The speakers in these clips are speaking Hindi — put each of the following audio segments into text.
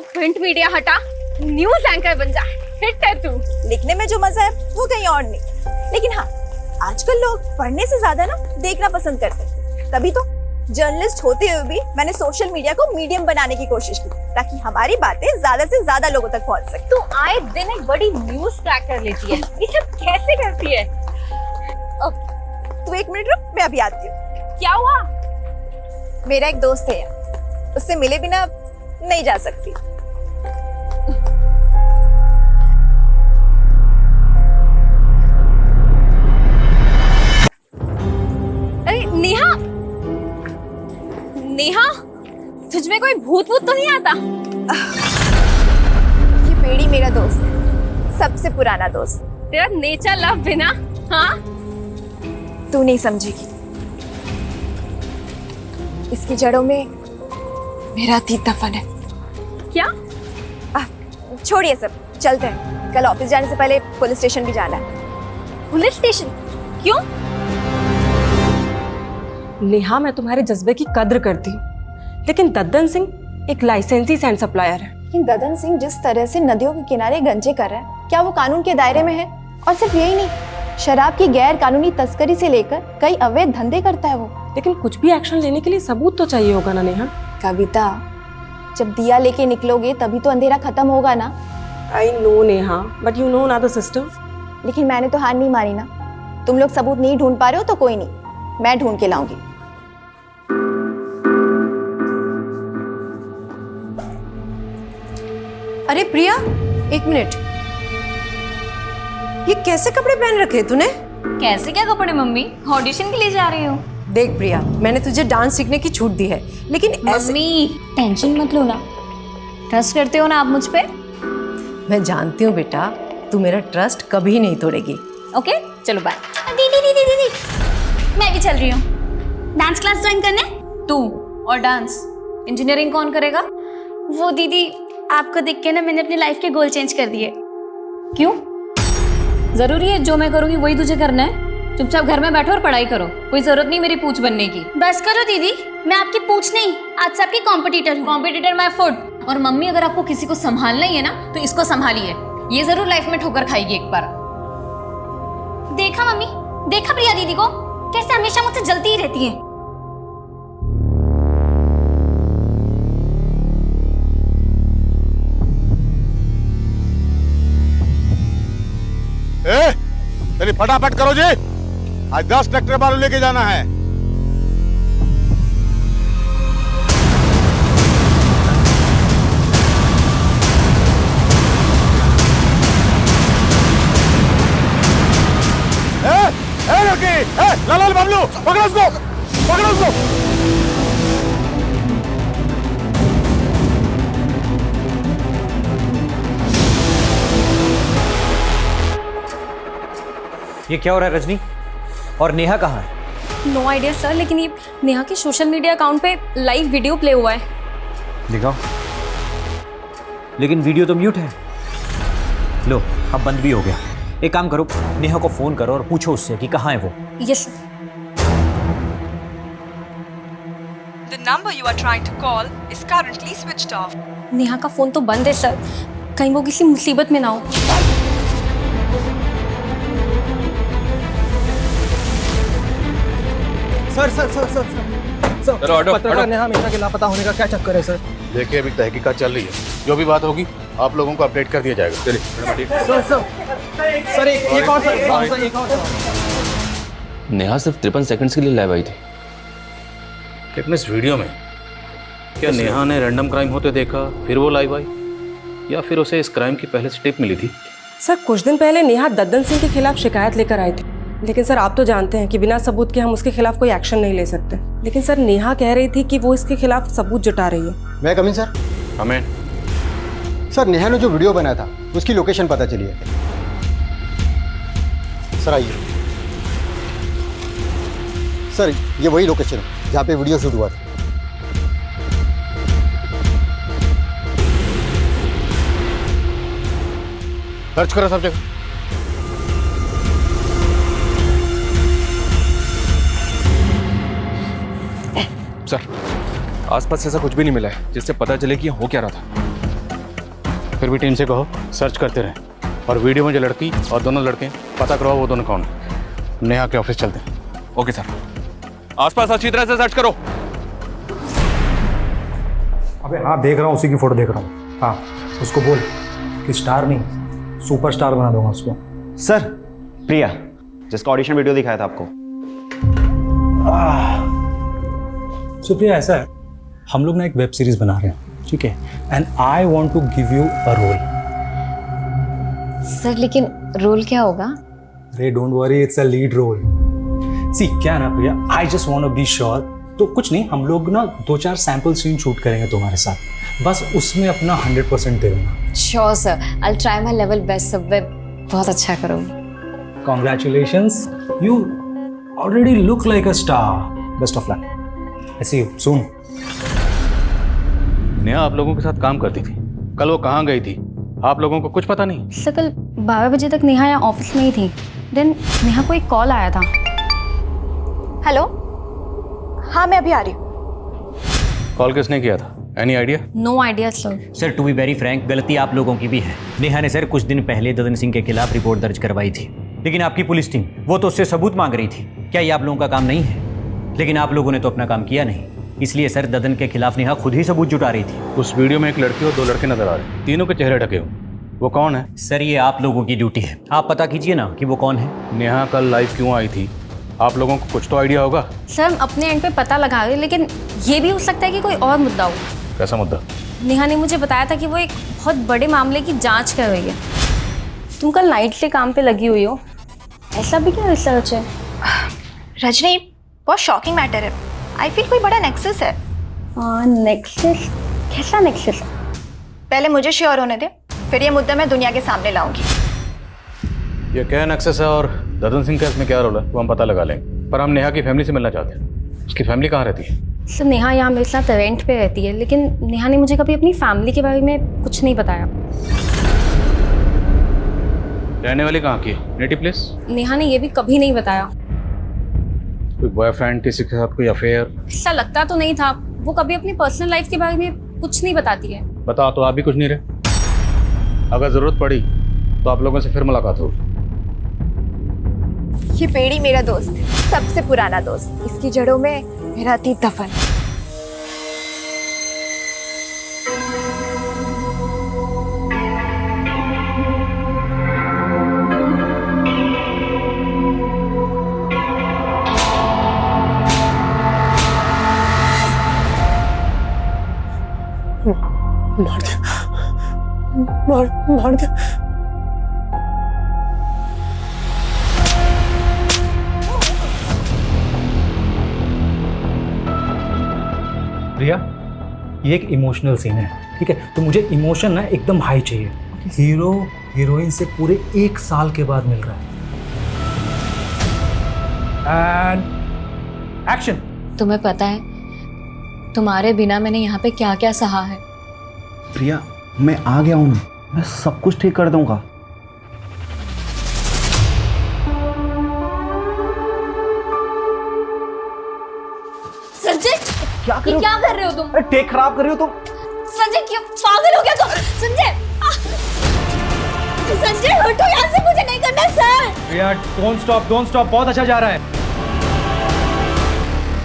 तो प्रिंट मीडिया हटा, न्यूज एंकर बन जा। हिट है तू। लिखने में जो मजा है वो कहीं और नहीं। लेकिन हाँ, आजकल लोग पढ़ने से ज्यादा ना देखना पसंद करते हैं। तभी तो जर्नलिस्ट होते हुए भी मैंने सोशल मीडिया को मीडियम बनाने की कोशिश की, ताकि हमारी बातें ज्यादा से ज्यादा लोगों तक पहुंच सके। तू आए दिन एक बड़ी न्यूज क्रैक कर लेती है। ये सब कैसे करती है? तू एक मिनट रुक, मैं अभी आती हूँ। क्या हुआ? मेरा एक दोस्त है, उससे मिले बिना नहीं जा सकती। अरे नेहा, नेहा, तुझ में कोई भूत वूत तो नहीं आता? ये बेड़ी मेरा दोस्त है, सबसे पुराना दोस्त। तेरा नेचर लव बिना, हाँ? तू नहीं समझेगी, इसकी जड़ों में मेरा अतीत दफन है। क्या? छोड़िए सब, चलते हैं। कल ऑफिस जाने से पहले पुलिस स्टेशन भी जाना है। Police station? क्यों? नेहा, मैं तुम्हारे जज्बे की कद्र करती हूँ, लेकिन दद्दन सिंह एक लाइसेंसी सैंड सप्लायर है। लेकिन ददन सिंह जिस तरह से नदियों के किनारे गंजे कर रहा है, क्या वो कानून के दायरे में है? और सिर्फ यही नहीं, शराब की गैर कानूनी तस्करी से लेकर कई अवैध धंधे करता है वो। लेकिन कुछ भी एक्शन लेने के लिए सबूत तो चाहिए होगा ना नेहा? कविता, जब दिया लेके निकलोगे तभी तो अंधेरा खत्म होगा ना। I know Neha, but you know ना द सिस्टम। लेकिन मैंने तो हार नहीं मारी ना। तुम लोग सबूत नहीं ढूंढ पा रहे हो तो कोई नहीं, मैं ढूंढ के लाऊंगी। अरे प्रिया, एक मिनट, ये कैसे कपड़े पहन रखे तूने? कैसे क्या कपड़े मम्मी? ऑडिशन के लिए जा रही हूँ। देख प्रिया, मैंने तुझे डांस सीखने की छूट दी है, लेकिन ऐसे... मम्मी टेंशन मत लो ना, ट्रस्ट करते हो ना आप मुझ पे? मैं जानती हूँ बेटा, तू मेरा ट्रस्ट कभी नहीं तोड़ेगी। ओके चलो बाय। दीदी दीदी दीदी, मैं भी चल रही हूँ डांस क्लास ज्वाइन करने। तू और डांस, इंजीनियरिंग कौन करेगा? वो दीदी, आपको देख के ना मैंने अपनी लाइफ के गोल चेंज कर दिए। क्यों? जरूरी है जो मैं करूँगी वही तुझे करना है? चुपचाप घर में बैठो और पढ़ाई करो, कोई जरूरत नहीं मेरी पूछ बनने की। बस करो दीदी, मैं आपकी पूछ नहीं, आज से आपकी कॉम्पिटिटर हूँ। Competitor my foot. और मम्मी, अगर आपको किसी को संभालना ही है ना तो इसको संभालिए, ये जरूर लाइफ में ठोकर खाएगी एक बार। देखा मम्मी, देखा प्रिया दीदी को कैसे हमेशा मुझसे जलती ही रहती है। चलिए फटाफट करो जी, आज 10 ट्रैक्टर बालू लेके जाना है। लड़की, लाल बाबलू, पकड़ो उसको, पकड़ो उसको। ये क्या हो रहा है रजनी? और नेहा कहाँ है? नो आइडिया सर, लेकिन ये नेहा के सोशल मीडिया अकाउंट पे लाइव वीडियो प्ले हुआ है। दिखाओ। लेकिन वीडियो तो म्यूट है। लो, अब बंद भी हो गया। एक काम करो, नेहा को फोन करो और पूछो उससे कि कहाँ है वो। Yes sir. The number you are trying to call is currently switched off. Neha का फोन तो बंद है सर, कहीं वो किसी मुसीबत में ना हो। सर पत्रकार नेहा मिश्रा के लापता होने का क्या चक्कर है सर? देखिए अभी तहकीकात चल रही है, जो भी बात होगी आप लोगों को अपडेट कर दिया जाएगा। चलिए सर एक और नेहा सिर्फ 53 सेकंड्स के लिए लाइव आई थी। लेकिन इस वीडियो में क्या नेहा ने रैंडम क्राइम होते देखा फिर वो लाइव आई, या फिर उसे इस क्राइम की पहले से टिप मिली थी? सर, कुछ दिन पहले नेहा दद्दन सिंह के खिलाफ शिकायत लेकर आई थी, लेकिन सर आप तो जानते हैं कि बिना सबूत के हम उसके खिलाफ कोई एक्शन नहीं ले सकते। लेकिन सर नेहा कह रही थी कि वो इसके खिलाफ सबूत जुटा रही है। मैं कमिंग सर? हमें सर, नेहा ने जो वीडियो बनाया था उसकी लोकेशन पता चली है। सर आइए। सर ये वही लोकेशन है जहाँ पे वीडियो शूट हुआ था। सर्च करो सब जगह। सर, आसपास ऐसा कुछ भी नहीं मिला है जिससे पता चले कि यहाँ हो क्या रहा था। फिर भी टीम से कहो सर्च करते रहें, और वीडियो में जो लड़की और दोनों लड़के हैं, पता करवाओ वो दोनों कौन है। नेहा के ऑफिस चलते हैं। ओके सर, आसपास अच्छी तरह से सर्च करो। अबे हाँ, देख रहा हूँ, उसी की फोटो देख रहा हूँ। हाँ, उसको बोल कि स्टार नहीं सुपरस्टार बना दूंगा उसको। सर, प्रिया जिसका ऑडिशन वीडियो दिखाया था आपको। सुप्रिया, ऐसा है, हम लोग ना एक वेब सीरीज बना रहे हैं, ठीक है, and I want to give you a role. Sir लेकिन रोल क्या होगा? अरे don't worry, it's a lead role. See क्या ना Priya, I just want to be sure. तो कुछ नहीं, हम लोग ना 2-4 सैंपल सीन शूट करेंगे तुम्हारे साथ, बस उसमें अपना 100% दे देना। Sure sir, I will try my level best sir, मैं बहुत अच्छा करूँगी। Congratulations, you already look like a star. Best of luck. I see you soon. Neha आप लोगों के साथ काम करती थी, कल वो कहाँ गई थी आप लोगों को कुछ पता नहीं? सर कल 12 बजे तक नेहा यहाँ ऑफिस में ही थी, देन नेहा को एक कॉल आया था। हेलो, हाँ मैं अभी आ रही हूँ। कॉल किसने किया था? Any idea? No idea sir. Sir to be very frank, गलती आप लोगों की भी है। नेहा ने सर कुछ दिन पहले ददन सिंह के खिलाफ रिपोर्ट दर्ज करवाई थी, लेकिन आपकी पुलिस टीम वो तो उससे सबूत मांग रही थी। क्या ये आप लोगों का काम नहीं है? लेकिन आप लोगों ने तो अपना काम किया नहीं, इसलिए सर ददन के खिलाफ नेहा खुद ही सबूत जुटा रही थी। उस वीडियो में एक लड़की और 2 लड़के नजर आ रहे, तीनों के चेहरे ढके हुए, वो कौन है? सर ये आप लोगों की ड्यूटी है, आप पता कीजिए ना कि वो कौन है। नेहा कल लाइव क्यों आई थी? आप लोगों को कुछ तो आइडिया होगा। सर हम अपने एंड पे पता लगा रहे, लेकिन ये भी हो सकता है कि कोई और मुद्दा हो। कैसा मुद्दा? नेहा ने मुझे बताया था कि वो एक बहुत बड़े मामले की जांच कर रही है। तुम कल नाइट से काम पे लगी हुई हो, ऐसा भी क्या रिसर्च है? रजनी, बहुत शॉकिंग मैटर है। आई फील कोई बड़ा नेक्सस है। नेक्सस? कैसा नेक्सस? पहले मुझे श्योर होने दे, फिर ये मुद्दा मैं दुनिया के सामने लाऊंगी। ये क्या एक्सेस है और ददन सिंह का इसमें क्या रोल है वो हम पता लगा लेंगे, पर हम नेहा की फैमिली से मिलना चाहते हैं। उसकी फैमिली कहाँ रहती है? सर नेहा यहाँ मेरे साथ रेंट पे रहती है, लेकिन नेहा ने मुझे कभी अपनी फैमिली के बारे में कुछ नहीं बताया। रहने वाली कहाँ की? Native place? नेहा ने ये भी कभी नहीं बताया। कोई बॉयफ्रेंड, किसी के साथ कोई अफेयर? ऐसा लगता तो नहीं था, वो कभी अपनी पर्सनल लाइफ के बारे में कुछ नहीं बताती है। बताओ तो आप भी कुछ नहीं रहे। अगर जरूरत पड़ी तो आप लोगों से फिर मुलाकात होगी। ये पेड़ी मेरा दोस्त है, सबसे पुराना दोस्त। इसकी जड़ों में मेरा अतीत दफन है। मार दिया, मार दिया। प्रिया, ये एक इमोशनल सीन है, ठीक है, तो मुझे इमोशन ना एकदम हाई चाहिए। हीरो हीरोइन से पूरे 1 साल के बाद मिल रहा है। And action. तुम्हें पता है तुम्हारे बिना मैंने यहाँ पे क्या क्या सहा है? प्रिया, मैं आ गया हूँ ना, मैं सब कुछ ठीक कर दूंगा। संजय, क्या कर रहे हो तुम? टेक खराब कर रही हो तुम। संजय क्यों पागल हो गया तुम? संजय, संजय हटो यहाँ से, मुझे नहीं करना सर। प्रिया, डोंट स्टॉप, बहुत अच्छा जा रहा है।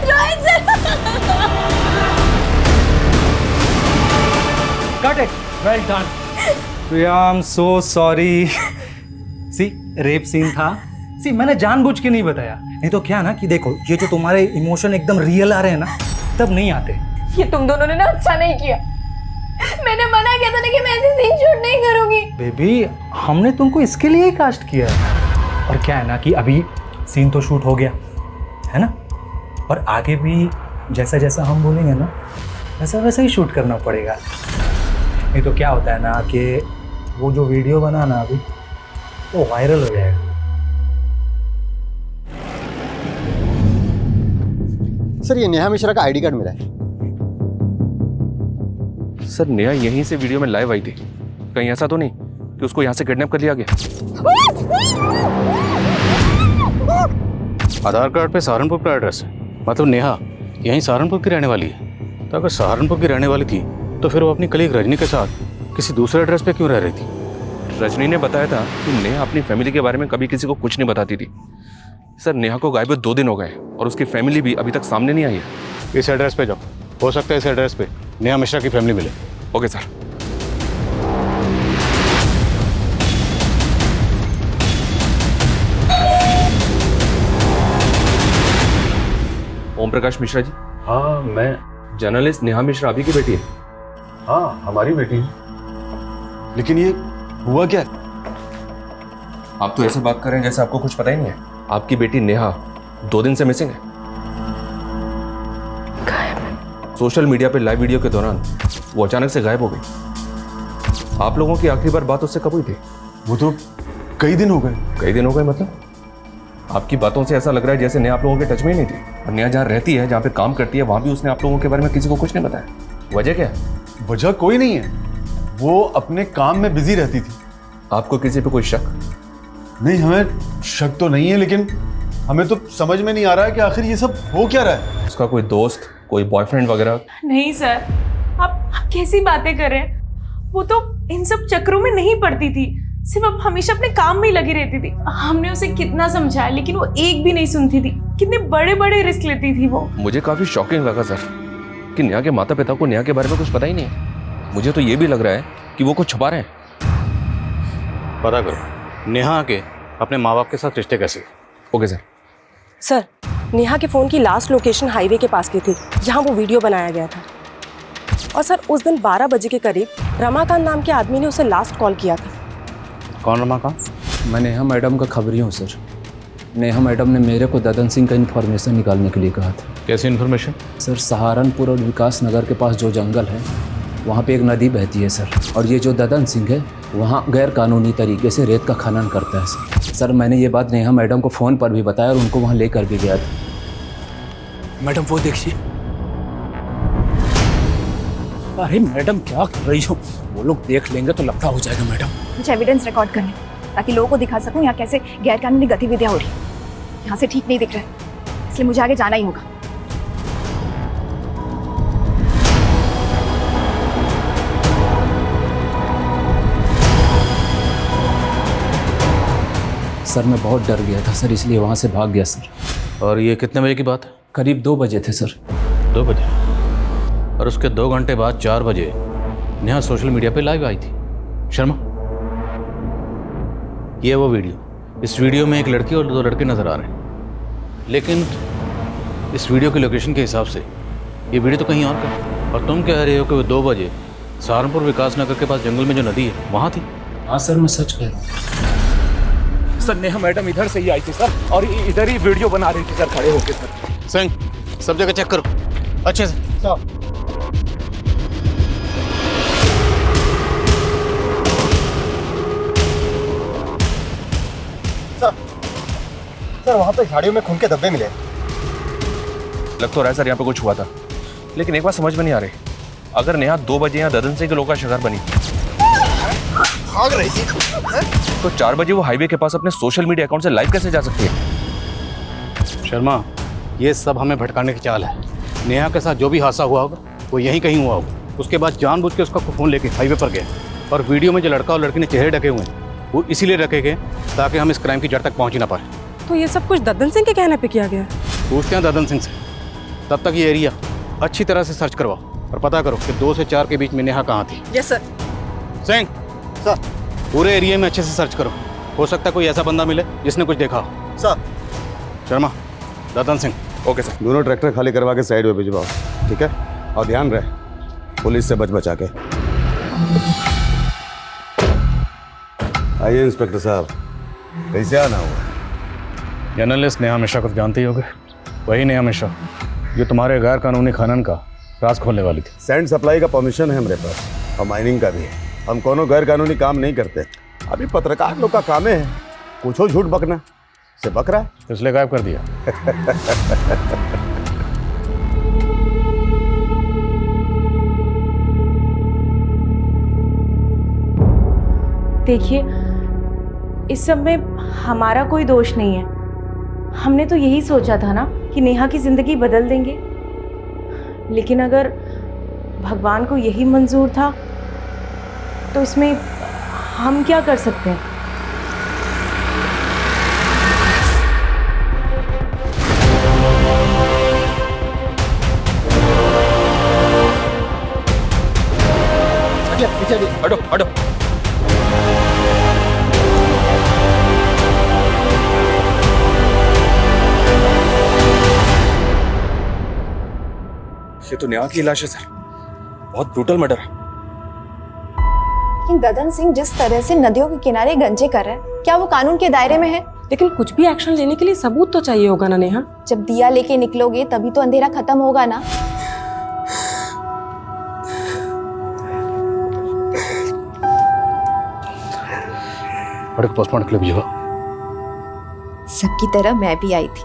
Rohit sir. Cut it. Well done. Priya, I'm so sorry. See, rape scene था। See, मैंने जानबूझ के नहीं बताया, नहीं तो क्या ना कि देखो, ये जो तुम्हारे इमोशन एकदम रियल आ रहे हैं ना, तब नहीं आते। ये तुम दोनों ने ना अच्छा नहीं किया। मैंने मना किया था ना कि मैं ऐसे सीन शूट नहीं करूंगी। बेबी, हमने तुमको इसके लिए ही कास्ट किया है। और क्या है ना कि अभी सीन तो शूट हो गया है ना, और आगे भी जैसा जैसा हम बोलेंगे ना, वैसा वैसा ही शूट करना पड़ेगा। नहीं तो क्या होता है ना कि वो जो वीडियो बना ना अभी, वो वायरल हो जाएगा। सर, ये नेहा मिश्रा का आईडी कार्ड मिला है। सर नेहा यहीं से वीडियो में लाइव आई थी, कहीं ऐसा तो नहीं कि उसको यहाँ से किडनैप कर लिया गया? आधार कार्ड पे सहारनपुर का एड्रेस है, मतलब नेहा यहीं सहारनपुर की रहने वाली है। तो अगर सहारनपुर की रहने वाली थी तो फिर वो अपनी कलीग रजनी के साथ किसी दूसरे एड्रेस पे क्यों रह रही थी? रजनी ने बताया था कि नेहा अपनी फैमिली के बारे में कभी किसी को कुछ नहीं बताती थी। सर नेहा को गायब 2 दिन हो गए और उसकी फैमिली भी अभी तक सामने नहीं आई है। इस एड्रेस पे जाओ, हो सकता है इस एड्रेस पे नेहा मिश्रा की फैमिली मिले। Okay sir. ओम प्रकाश मिश्रा जी। हाँ मैं। जर्नलिस्ट नेहा मिश्रा अभी की बेटी है। हाँ हमारी बेटी है। लेकिन ये हुआ क्या? आप तो ऐसे बात कर रहे हैं जैसे आपको कुछ पता ही नहीं है। आपकी बेटी नेहा 2 दिन से मिसिंग है। सोशल मीडिया पे लाइव वीडियो के दौरान वो अचानक से गायब हो गई। आप लोगों की आखिरी बार बात उससे कब हुई थी? वो तो कई दिन हो गए। कई दिन हो गए मतलब? आपकी बातों से ऐसा लग रहा है जैसे नेहा आप लोगों के टच में ही नहीं थी। और नेहा जहाँ रहती है, जहाँ पे काम करती है, वहाँ भी उसने आप लोगों के बारे में किसी को कुछ नहीं बताया। वजह क्या है? वजह कोई नहीं है, वो अपने काम में बिजी रहती थी। आपको किसी पे कोई शक? नहीं, हमें शक तो नहीं है, लेकिन हमें तो समझ में नहीं आ रहा है कि आखिर ये सब हो क्या रहा है। उसका कोई दोस्त, कोई बॉयफ्रेंड वगैरह? नहीं सर, आप कैसी बातें कर रहे हैं? वो तो इन सब चक्रों में नहीं पड़ती थी, सिर्फ अब हमेशा अपने काम में ही लगी रहती थी। हमने उसे कितना समझाया लेकिन वो एक भी नहीं सुनती थी। कितने बड़े बड़े रिस्क लेती थी वो। मुझे काफी शॉकिंग लगा सर कि नेहा के माता पिता को नेहा के बारे में कुछ पता ही नहीं है। मुझे तो ये भी लग रहा है कि वो कुछ छुपा रहे हैं। पता करो नेहा के अपने माँ बाप के साथ रिश्ते कैसे? Okay sir. सर नेहा के फ़ोन की लास्ट लोकेशन हाईवे के पास की थी जहाँ वो वीडियो बनाया गया था। और सर उस दिन 12 बजे के करीब रमाकांत नाम के आदमी ने उसे लास्ट कॉल किया था। कौन रमाकांत? मैं नेहा मैडम का खबरी हूँ सर। नेहा मैडम ने मेरे को ददन सिंह का इन्फॉर्मेशन निकालने के लिए कहा था। कैसी इन्फॉर्मेशन? सर सहारनपुर और विकास नगर के पास जो जंगल है वहाँ पे एक नदी बहती है सर, और ये जो ददन सिंह है वहाँ गैर कानूनी तरीके से रेत का खनन करता है सर। सर मैंने ये बात नेहा मैडम को फ़ोन पर भी बताया और उनको वहाँ लेकर भी गया था। मैडम वो देखिए। अरे मैडम क्या कर रही हो? वो लोग देख लेंगे तो लफड़ा हो जाएगा मैडम। कुछ एविडेंस रिकॉर्ड करने ताकि लोगों को दिखा सकूं यहाँ कैसे गैरकानूनी गतिविधियां हो रही हैं। यहाँ से ठीक नहीं दिख रहा है, इसलिए मुझे आगे जाना ही होगा। सर मैं बहुत डर गया था सर, इसलिए वहाँ से भाग गया सर। और ये कितने बजे की बात है? करीब 2 बजे थे सर। 2 बजे? और उसके 2 घंटे बाद 4 बजे नेहा सोशल मीडिया पे लाइव आई थी। शर्मा, ये वो वीडियो, इस वीडियो में एक लड़की और 2 लड़के नजर आ रहे हैं, लेकिन इस वीडियो की लोकेशन के हिसाब से ये वीडियो तो कहीं और का है। और तुम कह रहे हो कि वो 2 बजे सहारनपुर विकास नगर के पास जंगल में जो नदी है वहाँ थी। हाँ सर मैं सच कह रहा हूँ सर। नेहा मैडम इधर से ही आई थी सर, और इधर ही वीडियो बना रही थी सर खड़े होके सर। सिंह सब जगह चेक करो अच्छे से। सर वहाँ पे झाड़ियों में खून के धब्बे मिले। लग तो रहा है सर यहाँ पे कुछ हुआ था, लेकिन एक बात समझ में नहीं आ रही। अगर नेहा 2 बजे यहाँ ददन सिंह के लोग का शिकार बनी भाग रही थी तो 4 बजे वो हाईवे के पास अपने सोशल मीडिया अकाउंट से लाइव कैसे जा सकती है? शर्मा, ये सब हमें भटकाने की चाल है। नेहा के साथ जो भी हादसा हुआ होगा वो यहीं कहीं हुआ होगा। उसके बाद जानबूझ के उसका फ़ोन लेके हाईवे पर गए, और वीडियो में जो लड़का और लड़की ने चेहरे ढके हुए हैं वो इसीलिए रखे गए ताकि हम इस क्राइम की जड़ तक पहुँच ही ना पाए। तो ये सब कुछ ददन सिंह के कहने पे किया गया है? पूछते हैं ददन सिंह से। तब तक ये एरिया अच्छी तरह से सर्च करवाओ और पता करो कि 2 से 4 के बीच में नेहा कहाँ थी। Yes sir. सिंह सर, पूरे एरिया में अच्छे से सर्च करो, हो सकता है कोई ऐसा बंदा मिले जिसने कुछ देखा हो। Sir. Sharma, Dadan Singh. Okay sir. दोनों ट्रैक्टर खाली करवा के साइड में भिजवाओ, ठीक है? और ध्यान रहे पुलिस से बच बचा के। आइए इंस्पेक्टर साहब, कैसे आना हुआ? जर्नलिस्ट नेहा मिश्रा को जानते ही होगे, वही नेहा मिश्रा जो तुम्हारे गैर कानूनी खनन का राज खोलने वाली थी। सैंड सप्लाई का परमिशन है हमारे पास, और माइनिंग का भी है। हम कोनो गैर कानूनी काम नहीं करते। अभी पत्रकार लोग का काम है कुछ हो झूठ बकना, से बक रहा है इसलिए गायब कर दिया। देखिए इस सब में हमारा कोई दोष नहीं है। हमने तो यही सोचा था ना कि नेहा की जिंदगी बदल देंगे, लेकिन अगर भगवान को यही मंजूर था तो इसमें हम क्या कर सकते हैं? हटो हटो। ये तो नेहा की लाश है सर, बहुत ब्रूटल मर्डर है। लेकिन ददन सिंह जिस तरह से नदियों के किनारे गंजे कर रहा है, क्या वो कानून के दायरे में है? लेकिन कुछ भी एक्शन लेने के लिए सबूत तो चाहिए होगा ना नेहा। जब दिया लेके निकलोगे तभी तो अंधेरा खत्म होगा ना। बड़े पोस्टमार्टम के लिए भेजो। सबकी तरह मैं भी आई थी,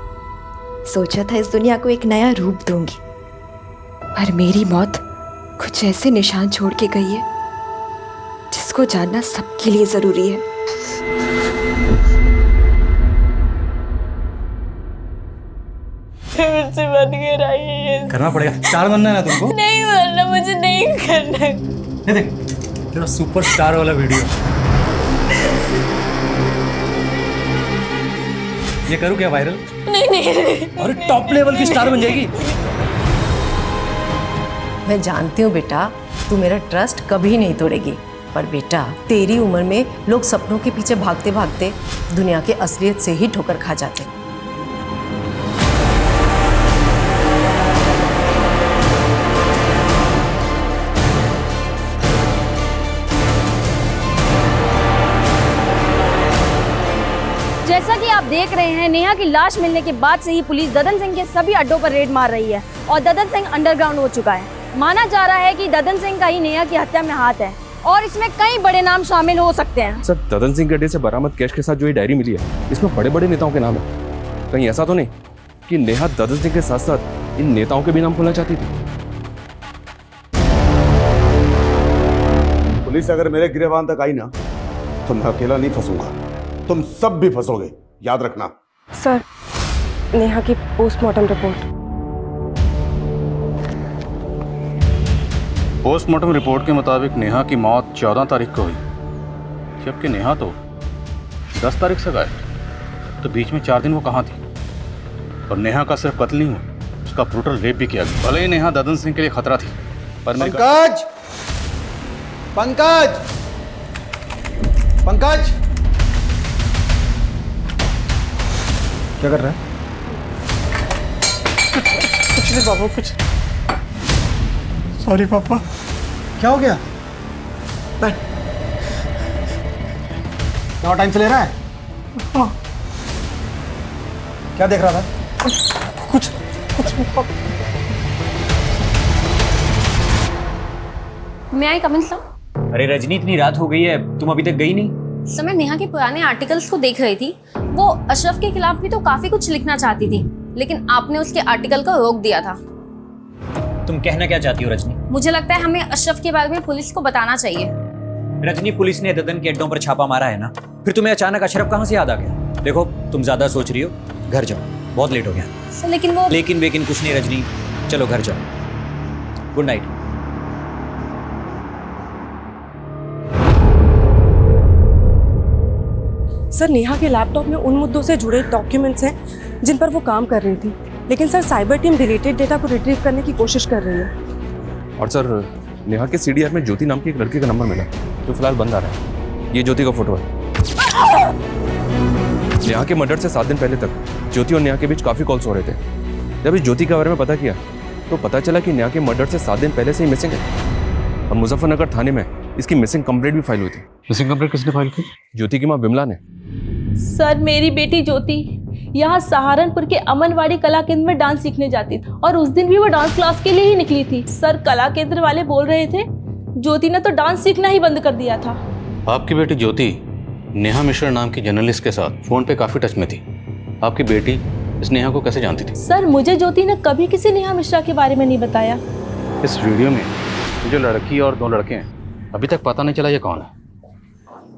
सोचा था इस दुनिया को एक नया रूप दूंगी, पर मेरी मौत कुछ ऐसे निशान छोड़ के गई है जिसको जानना सबके लिए जरूरी है। मुझसे बन के रहिए। करना पड़ेगा, स्टार बनना है ना तुमको? नहीं बनना, मुझे नहीं करना। ये देख तेरा सुपरस्टार वाला वीडियो। ये करूँ क्या वायरल? नहीं नहीं नहीं। और टॉप लेवल की स्टार बन जाएगी। मैं जानती हूँ बेटा, तू मेरा ट्रस्ट कभी नहीं तोड़ेगी, पर बेटा तेरी उम्र में लोग सपनों के पीछे भागते भागते दुनिया के असलियत से ही ठोकर खा जाते। जैसा कि आप देख रहे हैं, नेहा की लाश मिलने के बाद से ही पुलिस ददन सिंह के सभी अड्डों पर रेड मार रही है और ददन सिंह अंडरग्राउंड हो चुका है। माना जा रहा है कि ददन सिंह का ही नेहा की हत्या में हाथ है और इसमें कई बड़े नाम शामिल हो सकते हैं। सर, ददन सिंह के अड्डे से बरामद कैश के साथ जो ये डायरी मिली है, इसमें बड़े बड़े नेताओं के नाम है। कहीं ऐसा तो नहीं कि नेहा ददन सिंह के साथ साथ इन नेताओं के भी नाम खोलना चाहती थी? पुलिस अगर मेरे गिरबान तक आई ना तो मैं अकेला नहीं फंसूंगा, तुम सब भी फंसोगे, याद रखना। सर, नेहा की पोस्टमार्टम रिपोर्ट। पोस्टमार्टम रिपोर्ट के मुताबिक नेहा की मौत 14 तारीख को हुई, जबकि नेहा तो 10 तारीख से गायब। तो बीच में 4 दिन वो कहाँ थी? और नेहा का सिर्फ कत्ल नहीं हुआ, उसका ब्रूटल रेप भी किया गया। भले ही नेहा ददन सिंह के लिए खतरा थी, पर पंकज, पंकज, पंकज, क्या कर रहा है? कुछ नहीं पापा, कुछ। सॉरी पापा। क्या हो गया? बैठ। क्या टाइम से ले रहा है? हाँ। क्या देख रहा था? कुछ कुछ नहीं पापा। मैं आई कमिंग सर? अरे रजनी, इतनी रात हो गई है, तुम अभी तक गई नहीं? सर, मैं नेहा के पुराने आर्टिकल्स को देख रही थी। वो अशरफ के खिलाफ भी तो काफी कुछ लिखना चाहती थी, लेकिन आपने उसके आर्टिकल को रोक दिया था। तुम कहना क्या चाहती हो रजनी? मुझे लगता है हमें अशरफ के बारे में पुलिस को बताना चाहिए। रजनी, पुलिस ने ददन के अड्डों पर छापा मारा है ना, फिर तुम्हें अचानक अशरफ कहाँ से याद आ गया? देखो, तुम ज्यादा सोच रही हो, घर जाओ, बहुत लेट हो गया। सर, लेकिन वो लेकिन कुछ नहीं रजनी, चलो घर जाओ। Good night. सर, नेहा के लैपटॉप में उन मुद्दों से जुड़े डॉक्यूमेंट्स हैं जिन पर वो काम कर रही थी, लेकिन sir cyber team deleted data को रिट्रीव करने की कोशिश कर रही है। और सर, नेहा के सीडीआर में ज्योति नाम की एक लड़की का नंबर मिला, जो फिलहाल बंद आ रहा है। ये ज्योति का फोटो है। नेहा के मर्डर से 7 दिन पहले तक ज्योति और नेहा के बीच काफी कॉल्स हो रहे थे। जब इस ज्योति के बारे में पता किया तो पता चला कि नेहा के मर्डर से 7 दिन पहले से ही मिसिंग है और मुजफ्फरनगर थाने में इसकी मिसिंग कंप्लेंट भी फाइल हुई थी। मिसिंग कंप्लेंट किसने फाइल की? ज्योति की माँ विमला ने। सर, मेरी बेटी ज्योति यहाँ सहारनपुर के अमनवाड़ी कला केंद्र में डांस सीखने जाती थी और उस दिन भी वो डांस क्लास के लिए ही निकली थी। सर, कला केंद्र वाले बोल रहे थे ज्योति ने तो डांस सीखना ही बंद कर दिया था। आपकी बेटी ज्योति नेहा मिश्रा नाम की जर्नलिस्ट के साथ फोन पे काफी टच में थी। आपकी बेटी इस नेहा को कैसे जानती थी? सर, मुझे ज्योति ने कभी किसी नेहा मिश्रा के बारे में नहीं बताया। इस वीडियो में जो लड़की और 2 लड़के हैं, अभी तक पता नहीं चला ये कौन है,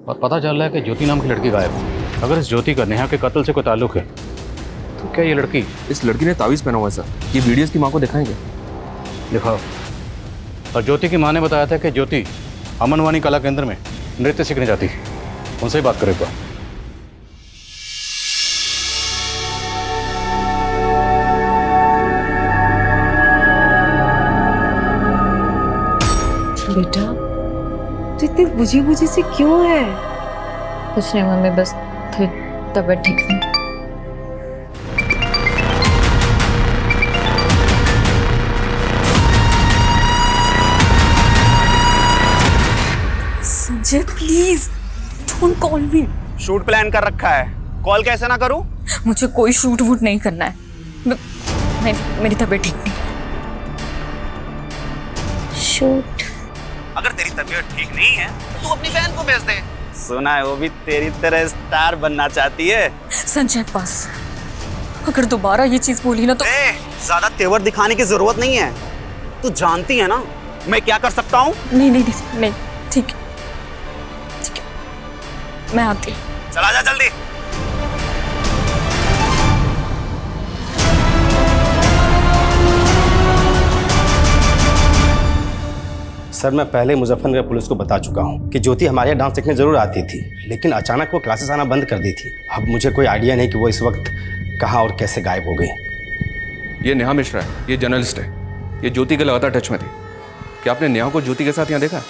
और पता चल रहा है कि ज्योति नाम की लड़की गायब है। अगर इस ज्योति का नेहा के कत्ल से कोई ताल्लुक है तो क्या ये लड़की? इस लड़की ने तावीज़ पहना हुआ है सर। ये वीडियोस की माँ को दिखाएंगे। दिखाओ। और ज्योति की माँ ने बताया था कि ज्योति अमन वानी कला केंद्र में नृत्य सीखने जाती है, उनसे ही बात करें एक बार। बेटा तू इतनी बुझी बुझी सी क्यों है? कुछ नहीं मम्मी, बस थोड़ी तबीयत ठीक नहीं। Sanjay please don't call me. Shoot plan कर रखा है, कॉल कैसे ना करूं? मुझे कोई शूट वूट नहीं करना है। मेरी तबीयत ठीक नहीं। शूट? अगर तेरी तबीयत ठीक नहीं है तो तू अपनी बहन को भेज दे। सुना है वो भी तेरी तरह स्टार बनना चाहती है। संजय बस, अगर दोबारा ये चीज बोली ना तो ज्यादा तेवर दिखाने की जरूरत नहीं है। तू जानती है ना मैं क्या कर सकता हूँ। नहीं नहीं नहीं नहीं, ठीक है मैं आती हूँ। चला जा जल्दी। सर मैं पहले मुजफ्फरनगर पुलिस को बता चुका हूँ कि ज्योति हमारे यहाँ डांस सीखने जरूर आती थी, लेकिन अचानक वो क्लासेस आना बंद कर दी थी। अब मुझे कोई आइडिया नहीं कि वो इस वक्त कहाँ और कैसे गायब हो गई। ये नेहा मिश्रा है, ये जर्नलिस्ट है, ये ज्योति के लगातार टच में थी। क्या आपने नेहा को ज्योति के साथ यहाँ देखा?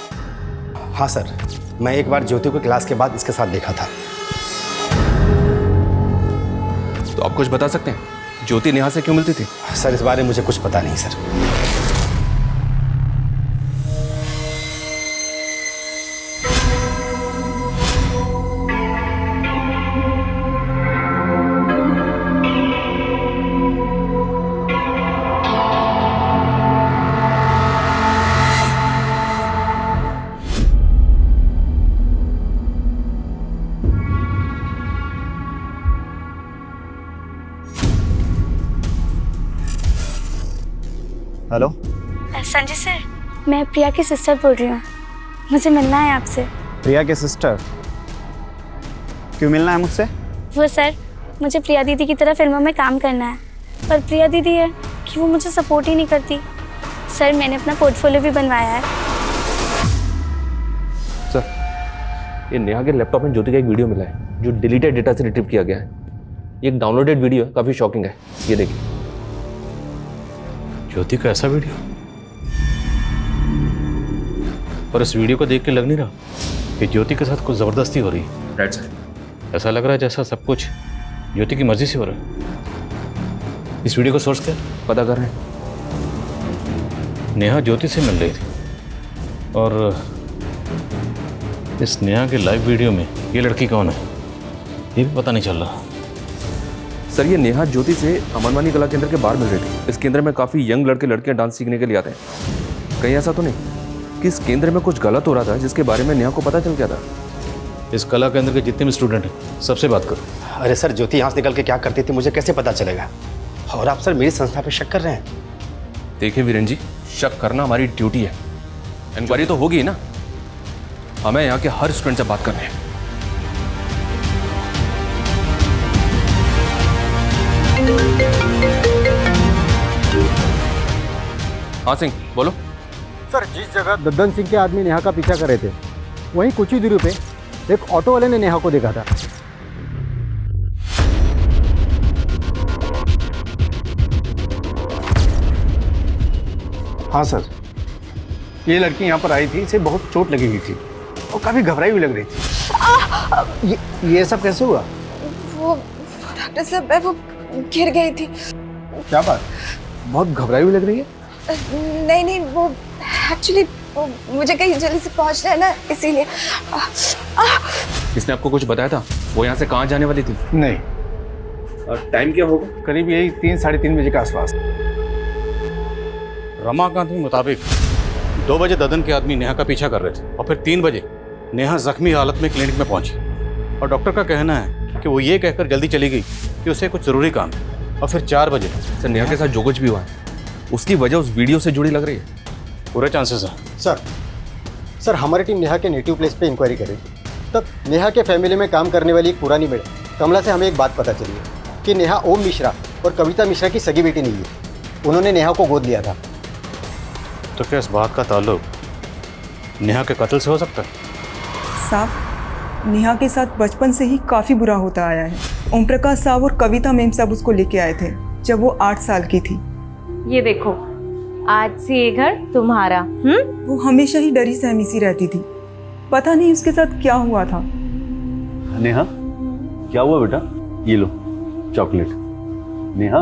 हाँ सर, मैं एक बार ज्योति को क्लास के बाद इसके साथ देखा था। तो आप कुछ बता सकते हैं ज्योति नेहा से क्यों मिलती थी? सर इस बारे में मुझे कुछ पता नहीं सर। हेलो संजय सर, मैं प्रिया की सिस्टर बोल रही हूँ, मुझे मिलना है आपसे। प्रिया के सिस्टर? क्यों मिलना है मुझसे? वो सर, मुझे प्रिया दीदी की तरह फिल्मों में काम करना है, पर प्रिया दीदी है कि वो मुझे सपोर्ट ही नहीं करती। सर मैंने अपना पोर्टफोलियो भी बनवाया है। सर ये नेहा के लैपटॉप में ज्योति का एक वीडियो मिला है जो डिलीटेड डेटा से रिट्रीव किया गया है। ये एक डाउनलोडेड वीडियो है, काफ़ी शॉकिंग है, ये देखिए। ज्योति का ऐसा वीडियो? पर इस वीडियो को देख के लग नहीं रहा कि ज्योति के साथ कुछ ज़बरदस्ती हो रही है। Right sir. ऐसा लग रहा है जैसा सब कुछ ज्योति की मर्जी से हो रहा है। इस वीडियो का सोर्स क्या? पता कर रहे हैं। नेहा ज्योति से मिल रही थी और इस नेहा के लाइव वीडियो में ये लड़की कौन है ये भी पता नहीं चल रहा। सर ये नेहा ज्योति से अमनवानी कला केंद्र के बाहर मिल रही थी। इस केंद्र में काफ़ी यंग लड़के लड़कियां डांस सीखने के लिए आते हैं। कहीं ऐसा तो नहीं कि इस केंद्र में कुछ गलत हो रहा था जिसके बारे में नेहा को पता चल गया था? इस कला केंद्र के जितने भी स्टूडेंट हैं सबसे बात करो। अरे सर ज्योति यहाँ से निकल के क्या करती थी मुझे कैसे पता चलेगा? और आप सर मेरी संस्था पे शक कर रहे हैं? देखिए वीरेन जी, शक करना हमारी ड्यूटी है। इंक्वायरी तो होगी ना, हमें यहाँ के हर स्टूडेंट से बात करनी है। हाँ सिंह बोलो। सर जिस जगह दद्दन सिंह के आदमी नेहा का पीछा कर रहे थे वहीं कुछ ही दूरी पे एक ऑटो वाले ने नेहा को देखा था। हाँ सर, ये लड़की यहाँ पर आई थी, इसे बहुत चोट लगी हुई थी और काफी घबराई हुई लग रही थी। ये सब कैसे हुआ? वो डॉक्टर साहब वो गिर गई थी। क्या बात, बहुत घबराई हुई लग रही है? नहीं नहीं, वो एक्चुअली मुझे कहीं जल्दी से पहुंचना है ना, इसीलिए। इसने आपको कुछ बताया था वो यहाँ से कहाँ जाने वाली थी? नहीं। और टाइम क्या होगा? करीब यही 3 साढ़े 3 बजे के आसपास। रमाकांत के मुताबिक 2 बजे ददन के आदमी नेहा का पीछा कर रहे थे और फिर 3 बजे नेहा जख्मी हालत में क्लिनिक में पहुंची और डॉक्टर का कहना है कि वो ये कहकर जल्दी चली गई कि उसे कुछ ज़रूरी काम है। और फिर 4 बजे सर नेहा के साथ जो कुछ भी हुआ है उसकी वजह उस वीडियो से जुड़ी लग रही है। पूरे चांसेस हैं। सर हमारी टीम नेहा के नेटिव प्लेस पे इंक्वायरी कर रही थी, तब नेहा के फैमिली में काम करने वाली एक पुरानी मैडम कमला से हमें एक बात पता चली है कि नेहा ओम मिश्रा और कविता मिश्रा की सगी बेटी नहीं है। उन्होंने नेहा को गोद लिया था। तो क्या इस बात का ताल्लुक नेहा के कत्ल से हो सकता है? साहब, नेहा के साथ बचपन से ही काफ़ी बुरा होता आया है। ओम प्रकाश साहब और कविता मैम साहब उसको लेके आए थे जब वो 8 साल की थी। ये देखो, आज से ये घर तुम्हारा। वो हमेशा ही डरी सहमी सी रहती थी, पता नहीं उसके साथ क्या हुआ था। नेहा, क्या हुआ बेटा? ये लो चॉकलेट। नेहा,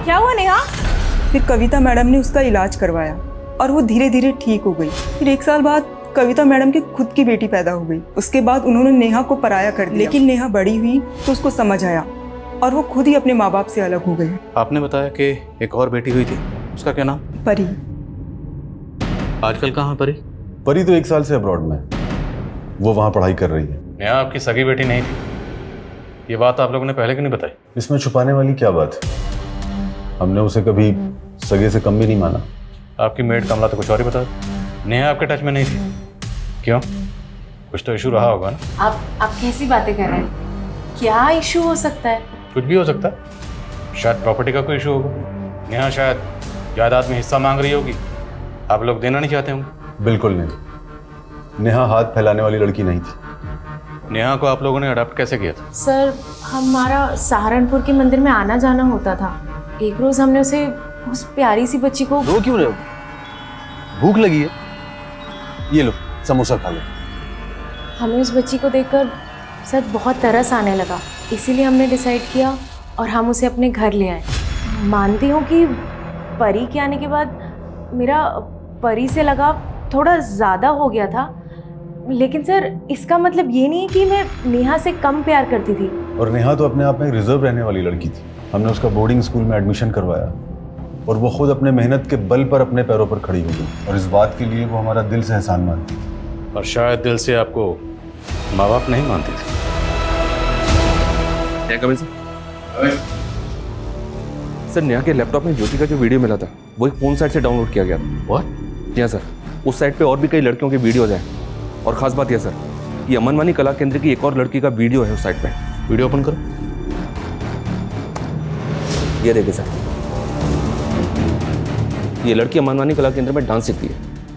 क्या हुआ नेहा? फिर कविता मैडम ने उसका इलाज करवाया और वो धीरे धीरे ठीक हो गई। फिर 1 साल बाद कविता मैडम की खुद की बेटी पैदा हो गई। उसके बाद उन्होंने नेहा को पराया कर दिया, लेकिन नेहा बड़ी हुई तो उसको समझ आया और वो खुद ही अपने माँ बाप से अलग हो गई। आपने बताया कि एक और बेटी हुई थी, उसका क्या नाम? परी। आजकल कहाँ है परी? परी तो 1 साल से अब्रॉड में, वो वहाँ पढ़ाई कर रही है। नेहा आपकी सगी बेटी नहीं थी, ये बात आप लोगों ने पहले क्यों नहीं बताई? इसमें छुपाने वाली क्या बात है? हमने उसे कभी सगे से कम भी नहीं माना। आपकी मेड कमला तो कुछ और ही बता दी। नेहा आपके टच में नहीं थी, क्यों? कुछ तो इशू रहा होगा ना? आप कैसी बातें कर रहे हैं? क्या इशू हो सकता है? कुछ भी हो सकता है, शायद प्रॉपर्टी का कोई इशू होगा। नेहा शायद जायदाद में हिस्सा मांग रही होगी, आप लोग देना नहीं चाहते होंगे। बिल्कुल नहीं, नेहा हाथ फैलाने वाली लड़की नहीं थी। नेहा को आप लोगों ने अडॉप्ट कैसे किया था? सर, हमारा सहारनपुर के मंदिर में आना जाना होता था। एक रोज हमने उसे, उस प्यारी सी बच्ची को। रो क्यों रहे हो? भूख लगी है? ये लो समोसा खा लो। हमें उस बच्ची को देखकर सर बहुत तरस आने लगा, इसीलिए हमने डिसाइड किया और हम उसे अपने घर ले आए। मानती हूँ कि परी के आने के बाद मेरा परी से लगाव थोड़ा ज़्यादा हो गया था, लेकिन सर इसका मतलब ये नहीं कि मैं नेहा से कम प्यार करती थी। और नेहा तो अपने आप में एक रिजर्व रहने वाली लड़की थी। हमने उसका बोर्डिंग स्कूल में एडमिशन करवाया और वो खुद अपने मेहनत के बल पर अपने पैरों पर खड़ी हो गई, और इस बात के लिए वो हमारा दिल से एहसान मानती थी। और शायद दिल से आपको माँ बाप नहीं मानते थे। सर, नेहा के लैपटॉप में ज्योति का जो वीडियो मिला था वो एक फोन साइट से डाउनलोड किया गया था। व्हाट? जी हाँ सर, उस साइट पे और भी कई लड़कियों के वीडियोज हैं। और खास बात यह सर, ये अमनवानी कला केंद्र की एक और लड़की का वीडियो है उस साइट पे। वीडियो ओपन करो। ये देखिए सर, ये लड़की अमनवानी कला केंद्र में डांस सीखती है।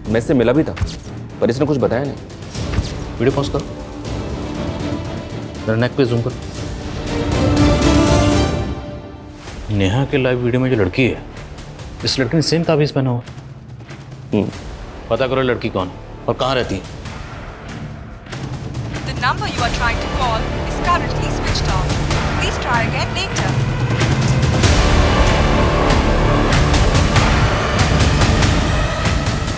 मैं इससे मिला भी था पर इसने कुछ बताया नहीं। वीडियो पॉज करो, मेरे नेक पे जूम करो। नेहा के लाइव वीडियो में जो लड़की है, इस लड़की ने सेम ताबीज पहना हुआ। पता करो लड़की कौन और कहाँ रहती है। The number you are trying to call is currently switched off. Please try again later.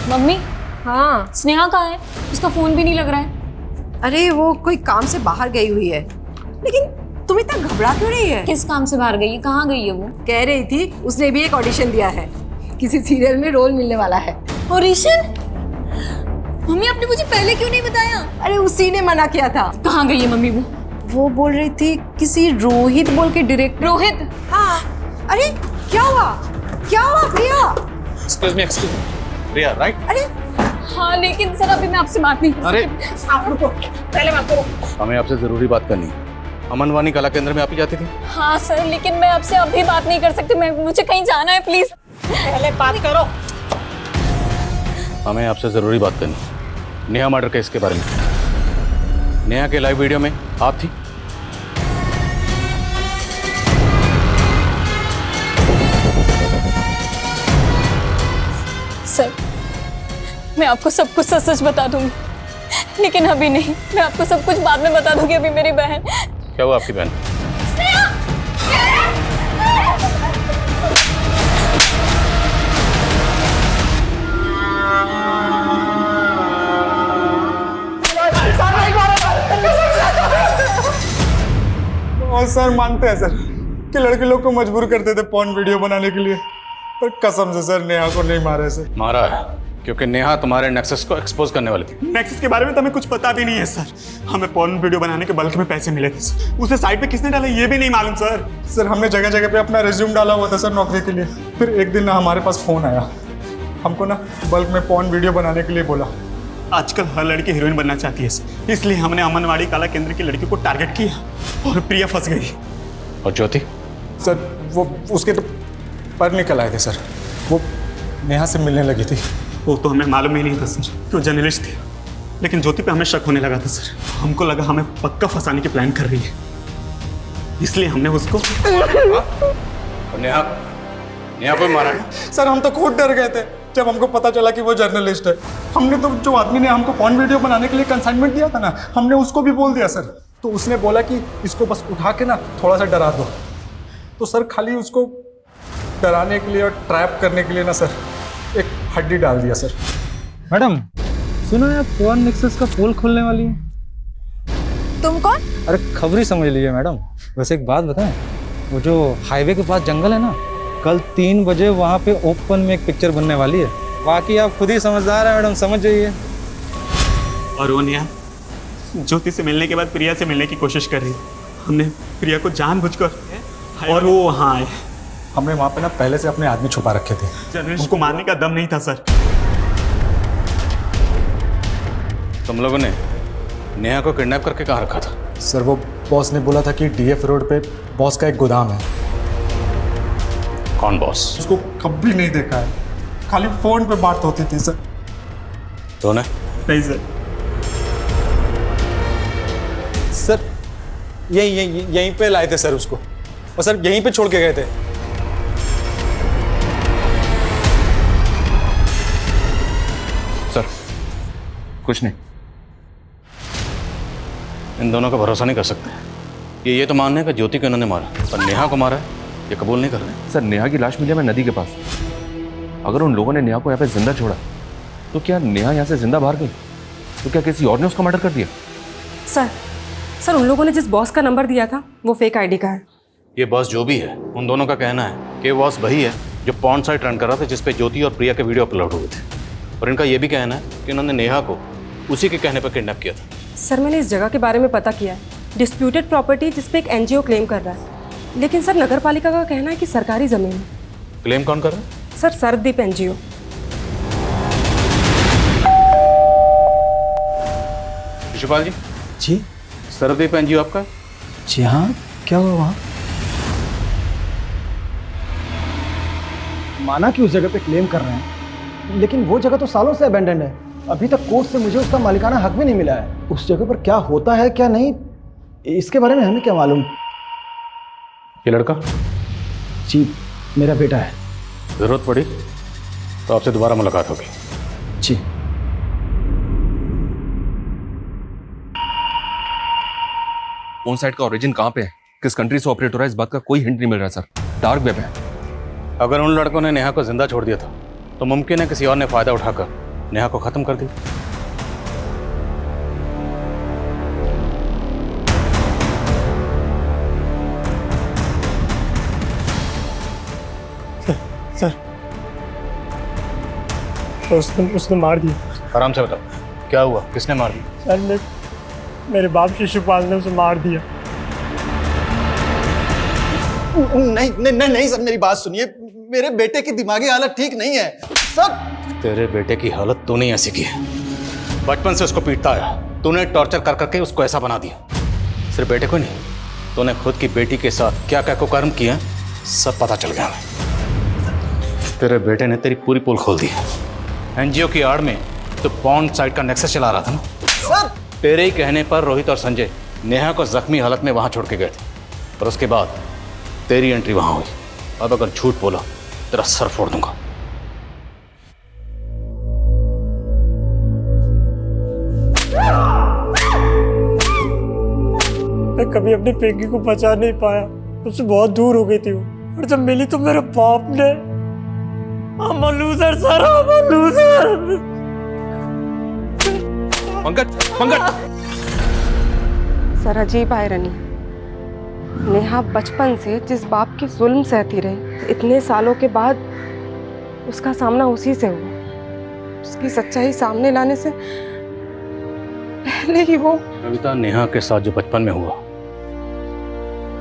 Mummy, हाँ स्नेहा कहाँ है? उसका फोन भी नहीं लग रहा है। अरे वो कोई काम से बाहर गई हुई है। लेकिन तुम इतना घबरा क्यों रही है? किस काम से बाहर गई है? कहाँ गई है वो? कह रही थी उसने भी एक ऑडिशन दिया है, किसी सीरियल में रोल मिलने वाला है। ऑडिशन? मम्मी आपने मुझे पहले क्यों नहीं बताया? अरे उसी ने मना किया था। कहाँ गई है मम्मी वो? वो बोल रही थी किसी रोहित बोल के डायरेक्टर। रोहित? हाँ। अरे क्या हुआ? क्या हुआ प्रिया? एक्सक्यूज मी, प्रिया राइट? अरे हाँ, लेकिन सर अभी मैं आपसे बात नहीं कर सकती। अरे आप रुको, पहले बात करो। हमें आपसे जरूरी बात करनी है। अमनवानी कला केंद्र में आप ही जाती थी? हाँ सर, लेकिन मैं आपसे अभी बात नहीं कर सकती। मुझे कहीं जाना है, प्लीज पहले बात करो। हमें आपसे जरूरी बात करनी है, नेहा मर्डर केस के बारे में। नेहा के लाइव वीडियो में आप थी? सर, मैं आपको सब कुछ सच सच बता दूंगी, लेकिन अभी नहीं। मैं आपको सब कुछ बाद में बता दूंगी। अभी मेरी बहन। क्या हुआ आपकी बहन? और सर मानते हैं सर कि लड़के लोग को मजबूर करते थे पॉर्न वीडियो बनाने के लिए, पर कसम से सर नेहा को नहीं मारे सर। मारा है क्योंकि नेहा तुम्हारे नेक्सस को एक्सपोज करने वाली थी। नेक्सस के बारे में तो हमें कुछ पता भी नहीं है सर। हमें पॉर्न वीडियो बनाने के बल्क में पैसे मिले थे सर। उसे साइट पे किसने डाला ये भी नहीं मालूम सर। सर हमने जगह जगह पे अपना रिज्यूम डाला हुआ था सर नौकरी के लिए। फिर एक दिन ना हमारे पास फ़ोन आया, हमको ना बल्क में पॉर्न वीडियो बनाने के लिए बोला। आजकल हर लड़की हीरोइन बनना चाहती है सर, इसलिए हमने अमनवाड़ी कला केंद्र की लड़की को टारगेट किया और प्रिया फंस गई। और ज्योति? सर वो उसके तो पर निकल आए थे सर। वो नेहा से मिलने लगी थी। वो तो हमें मालूम ही नहीं था सर कि वो जर्नलिस्ट थी, लेकिन ज्योति पे हमें शक होने लगा था सर। हमको लगा हमें पक्का फंसाने की प्लान कर रही है, इसलिए हमने उसको नेहा को मारा है। सर हम तो खुद डर गए थे जब हमको पता चला कि वो जर्नलिस्ट है। हमने तो जो आदमी ने हमको पॉर्न वीडियो बनाने के लिए कंसाइनमेंट दिया था ना, हमने उसको भी बोल दिया सर। तो उसने बोला कि इसको बस उठा के ना थोड़ा सा डरा दो। तो सर खाली उसको डराने के लिए और ट्रैप करने के लिए ना सर एक हड्डी डाल दिया सर। मैडम सुनो यार, पॉर्न नेक्सस का पोल खोलने वाली है। तुम कौन? अरे खबरी समझ लीजिए मैडम। वैसे एक बात बताएं, वो जो हाईवे के पास जंगल है ना, कल 3 बजे वहाँ पे ओपन में एक पिक्चर बनने वाली है। बाकी आप खुद ही समझदार है मैडम, समझ जाइए। और वो नेहा ज्योति से मिलने के बाद प्रिया से मिलने की कोशिश कर रही है। हमने प्रिया को जानबूझकर और वो वहाँ आए। हमने वहाँ पे ना पहले से अपने आदमी छुपा रखे थे। उनको मारने का दम नहीं था सर। तुम लोगों ने नेहा को किडनैप करके कहाँ रखा था? सर वो बॉस ने बोला था कि डीएफ रोड पे बॉस का एक गोदाम है। कौन बॉस? उसको कभी नहीं देखा है, खाली फोन पे बात होती थी सर। तूने? नहीं सर। सर यहीं पे लाए थे सर उसको, और सर यहीं पे छोड़ के गए थे। सर कुछ नहीं, इन दोनों का भरोसा नहीं कर सकते। ये तो मानने का ज्योति को इन्होंने मारा, पर नेहा को मारा है ये कबूल नहीं कर रहे। सर नेहा की लाश मिली हमें नदी के पास। अगर उन लोगों ने नेहा को यहाँ पे जिंदा छोड़ा तो क्या नेहा यहाँ से जिंदा बाहर गई? तो क्या किसी और ने उसका मर्डर कर दिया? सर उन लोगों ने जिस बॉस का नंबर दिया था वो फेक आईडी का है। ये बॉस जो भी है, उन दोनों का कहना है कि बॉस वही है जो पॉर्न साइट रन कर रहा था जिसपे ज्योति और प्रिया के वीडियो अपलोड हुए थे। और इनका ये भी कहना है कि उन्होंने नेहा को उसी के कहने पर किडनैप किया था। सर मैंने इस जगह के बारे में पता किया है, डिस्प्यूटेड प्रॉपर्टी जिसपे एक एनजीओ क्लेम कर रहा है, लेकिन सर नगर पालिका का कहना है कि सरकारी जमीन है। क्लेम कौन कर रहा है? Sir Sarvdeep NGO. शिशुपाल जी। जी। सर्वदीप एनजीओ आपका? जी हाँ, क्या हुआ वहाँ? माना कि उस जगह पे क्लेम कर रहे हैं, लेकिन वो जगह तो सालों से अबेंडेंड है। अभी तक कोर्ट से मुझे उसका मालिकाना हक भी नहीं मिला है। उस जगह पर क्या होता है क्या नहीं, इसके बारे में हमें क्या मालूम। ये लड़का? जी मेरा बेटा है। जरूरत पड़ी तो आपसे दोबारा मुलाकात होगी। जी। ऑन साइट का ओरिजिन कहाँ पे है, किस कंट्री से ऑपरेट हो रहा है, इस बात का कोई हिंट नहीं मिल रहा सर। डार्क वेब है। अगर उन लड़कों ने नेहा को जिंदा छोड़ दिया था तो मुमकिन है किसी और ने फायदा उठाकर नेहा को खत्म कर दिया। सर उसने मार दिया। आराम से बताओ क्या हुआ, किसने मार दिया? सर मेरे बाप शिशुपाल ने उसे मार दिया। नहीं नहीं नहीं नहीं सर, मेरी बात सुनिए, मेरे बेटे की दिमागी हालत ठीक नहीं है सर। तेरे बेटे की हालत तूने ऐसी की है, बचपन से उसको पीटता आया, तूने टॉर्चर कर करके उसको ऐसा बना दिया। सिर्फ बेटे को नहीं, तूने खुद की बेटी के साथ क्या क्या कुकर्म किया सब पता चल गया हमें। तेरे बेटे ने तेरी पूरी पोल खोल दी। एनजीओ की आड़ में तो पॉर्न साइट का नेक्सस चला रहा था ना सर। तेरे ही कहने पर रोहित और संजय नेहा को जख्मी हालत में वहां छोड़ के गए थे, और उसके बाद तेरी एंट्री वहां हुई। अब अगर झूठ बोला तेरा सर फोड़ दूंगा। मैं कभी अपनी पिंकी को बचा नहीं पाया, उससे बहुत दूर हो गई थी वो, और जब मिली तो मेरे बाप ने I'm a loser, sir, I'm a loser. Pankaj sir अजीब आयरनी, नेहा बचपन से जिस बाप के जुल्म सहती रही, इतने सालों के बाद उसका सामना उसी से हुआ। उसकी सच्चाई सामने लाने से पहले ही वो कविता, नेहा के साथ जो बचपन में हुआ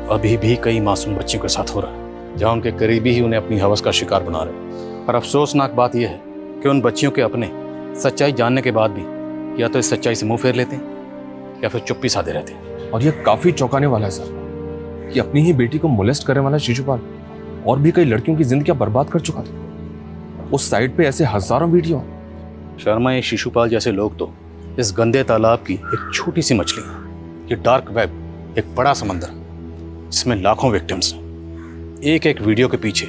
अभी भी कई मासूम बच्चियों के साथ हो रहा है, जहां उनके करीबी ही उन्हें अपनी हवस का शिकार बना रहे हैं। और अफसोसनाक बात यह है कि उन बच्चियों के अपने सच्चाई जानने के बाद भी या तो इस सच्चाई से मुंह फेर लेते हैं या फिर चुप्पी साधे रहते हैं। और ये काफी चौंकाने वाला है सर कि अपनी ही बेटी को मोलेस्ट करने वाला शिशुपाल और भी कई लड़कियों की जिंदगी बर्बाद कर चुका था। उस साइट पे ऐसे हजारों वीडियो। शर्मा, ये शिशुपाल जैसे लोग तो इस गंदे तालाब की एक छोटी सी मछली है। ये डार्क वेब एक बड़ा समंदर, इसमें लाखों विक्टिम्स हैं। एक एक वीडियो के पीछे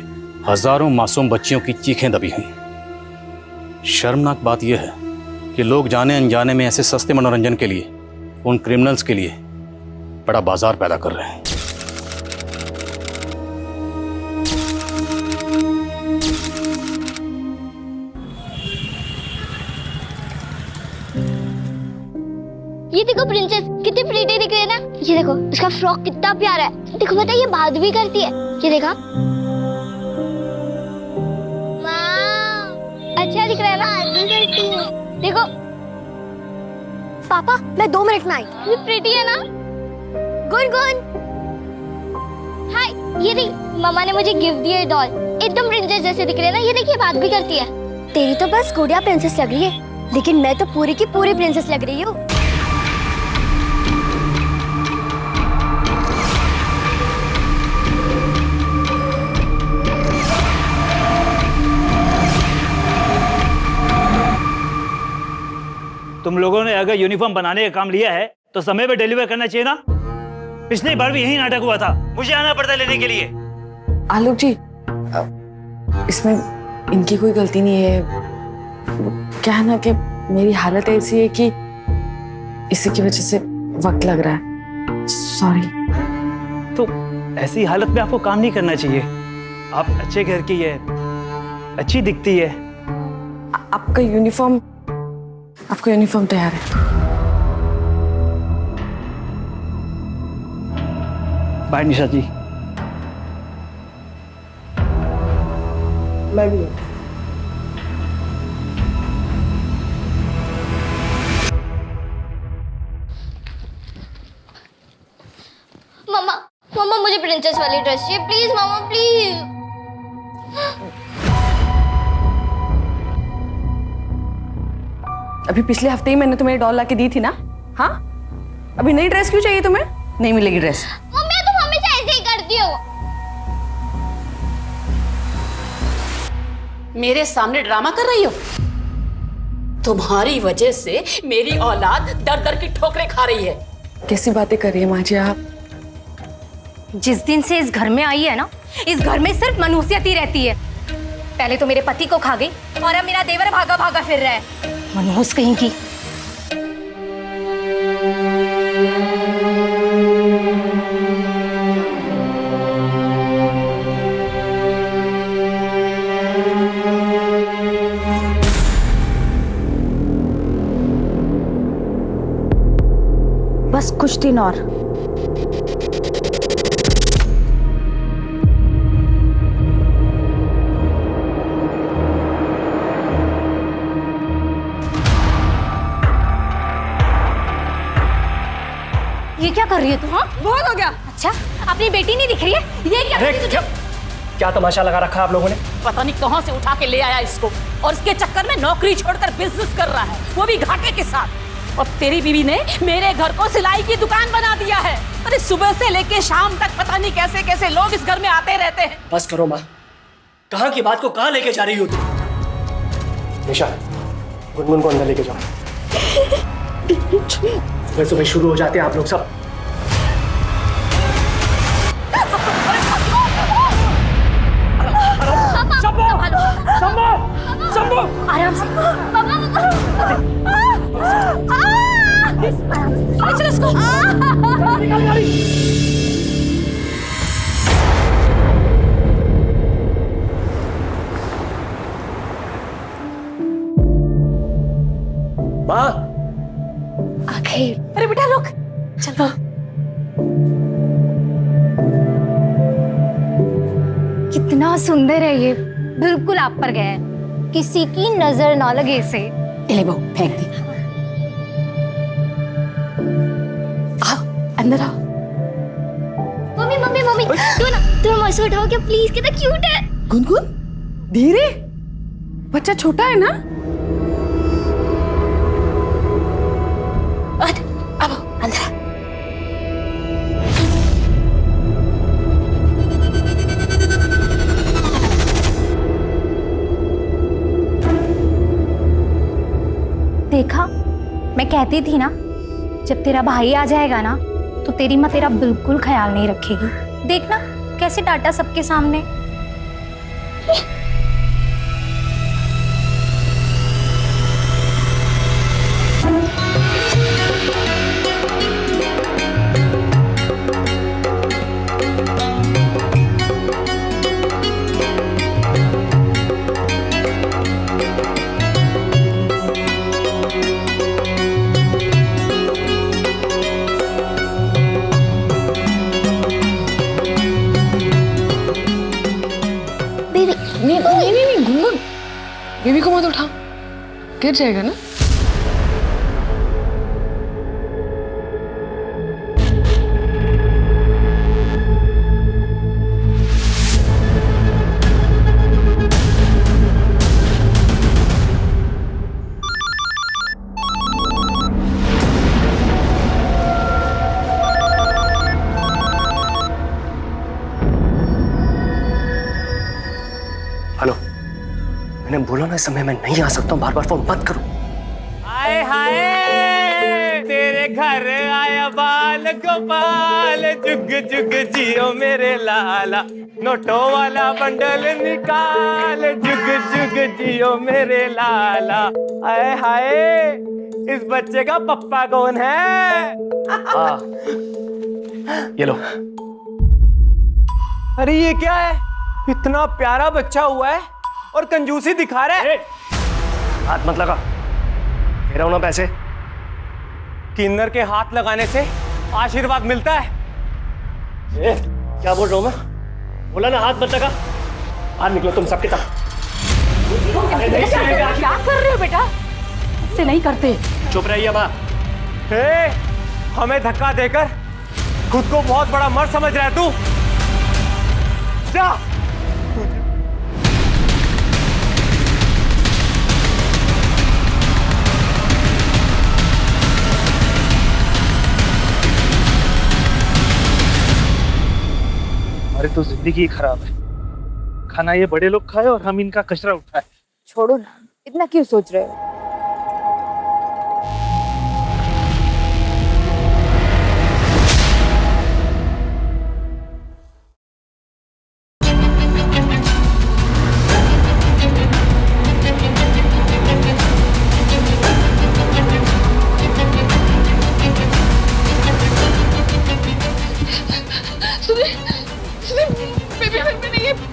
हजारों मासूम बच्चियों की चीखें दबी हुई। शर्मनाक बात यह है कि लोग जाने अनजाने में ऐसे सस्ते मनोरंजन के लिए उन क्रिमिनल्स के लिए बड़ा बाजार पैदा कर रहे हैं। ये देखो प्रिंसेस, कितनी प्रीटी दिख रही है ना। ये देखो इसका फ्रॉक कितना प्यारा है। देखो पता है ये बात भी करती है। ये देखा, अच्छा दिख रहा है ना। देखो पापा, मैं 2 मिनट में आई। ये प्रीटी है ना। गुन हाय, ये देख मामा ने मुझे गिफ्ट दिया है डॉल। एकदम प्रिंसेस जैसे दिख रही है ना। ये देखिए बात भी करती है। तेरी तो बस गुड़िया प्रिंसेस लग रही है, लेकिन मैं तो पूरी की पूरी प्रिंसेस लग रही हूँ। तुम लोगों ने अगर यूनिफॉर्म बनाने का काम लिया है तो समय पे डिलीवर करना चाहिए ना। पिछली बार भी यही नाटक हुआ था, मुझे आना पड़ता लेने के लिए। आलोक जी, इसमें इनकी कोई गलती नहीं है। क्या है ना कि मेरी हालत ऐसी है कि इसी की वजह से वक्त लग रहा है। सॉरी। तो ऐसी हालत में आपको काम नहीं करना चाहिए। आप अच्छे घर की है, अच्छी दिखती है। आपका यूनिफॉर्म तैयार है। बाय निशा जी। मैं भी। मम्मा मुझे प्रिंसेस वाली ड्रेस चाहिए प्लीज। Mama please. अभी पिछले हफ्ते ही मैंने तुम्हें डॉल लाके दी थी ना। हाँ, अभी नई ड्रेस क्यों चाहिए तुम्हें? नहीं मिलेगी ड्रेस। मम्मी तुम हमेशा ऐसे ही करती हो। मेरे सामने ड्रामा कर रही हो। तुम्हारी वजह से मेरी औलाद दर दर की ठोकरें खा रही है। कैसी बातें कर रही है माँ जी आप? जिस दिन से इस घर में आई है ना, इस घर में सिर्फ मनुष्यत ही रहती है। पहले तो मेरे पति को खा गई और अब मेरा देवर भागा भागा फिर रहा है। मनहूस कहीं की। बस कुछ दिन और। ये क्या कर रही है तू? हाँ, बहुत हो गया। अच्छा, अपनी बेटी नहीं दिख रही है? ये क्या कर रही है तुझे? क्या तमाशा लगा रखा है आप लोगों ने? पता नहीं कहां से उठा के ले आया इसको, और इसके चक्कर में नौकरी छोड़कर बिजनेस कर रहा है, वो भी घाटे के साथ। और तेरी बीवी ने मेरे घर को सिलाई की दुकान बना दिया है। अरे सुबह से लेके शाम तक पता नहीं कैसे कैसे लोग इस घर में आते रहते हैं। बस करो माँ, कहाँ की बात को कहाँ लेके जा रही हो तुम? निशा, गुनगुन को अंदर लेके जाओ। सुबह सुबह शुरू हो जाते हैं आप लोग सब। आराम से। चलो इसको। माँ, आखिर। अरे बेटा रुक, चलो। कितना सुंदर है ये, बिल्कुल आप पर गया है। किसी की नजर ना लगे इसे। ले बहू, फेंक दी। आओ अंदर आओ। मम्मी मम्मी मम्मी, तुम ऐसे उठाओ क्या प्लीज? कितना क्यूट है। गुनगुन, धीरे, बच्चा छोटा है ना। अब अंदर। देखा, मैं कहती थी ना, जब तेरा भाई आ जाएगा ना तो तेरी माँ तेरा बिल्कुल ख्याल नहीं रखेगी। देखना कैसे डांटा सबके सामने। नहीं गुनगुन, बेबी को मत उठा, गिर जाएगा ना। हेलो, मैंने बोला ना इस समय मैं नहीं आ सकता हूँ, बार बार फोन मत करो। हाय हाय तेरे घर आया बाल गोपाल, जुग जुग जियो मेरे लाला, नोटों वाला बंडल निकाल, जुग जुग जियो मेरे लाला। हाय हाय इस बच्चे का पप्पा कौन है? ये लो। अरे ये क्या है, इतना प्यारा बच्चा हुआ है और कंजूसी दिखा रहा है। हाथ मत लगा, दे रहा हूं ना पैसे। किन्नर के हाथ लगाने से आशीर्वाद मिलता है। क्या बोल रहा हूं मैं? बोला ना हाथ मत लगा। बाहर निकलो तुम सबके सब। क्या कर रहे हो बेटा? ऐसे नहीं करते। चुप रहिए माँ। हमें धक्का देकर खुद को बहुत बड़ा मर्द समझ रहा है तू। जा। हमारी तो जिंदगी खराब है, खाना ये बड़े लोग खाए और हम इनका कचरा उठाए। छोड़ो ना, इतना क्यों सोच रहे हो?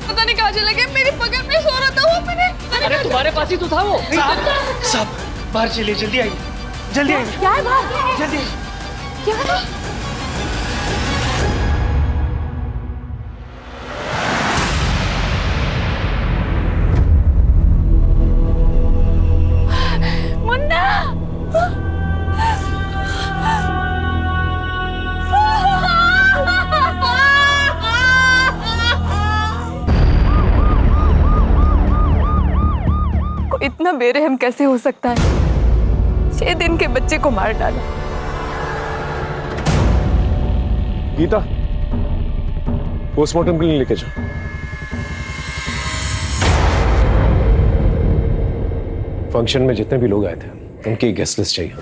पता नहीं कहाँ चला गया, मेरे बगल में सो रहा था वो। मैंने अरे तुम्हारे पास ही तो था वो। साहब बाहर चलिए, जल्दी आइए, जल्दी आइए। क्या है बाहर? जल्दी। क्या है? मुन्ना! इतना बेरहम कैसे हो सकता है? 6 दिन के बच्चे को मार डाला। गीता, पोस्टमार्टम के लिए लेके जाओ। फंक्शन में जितने भी लोग आए थे उनकी गेस्ट लिस्ट चाहिए।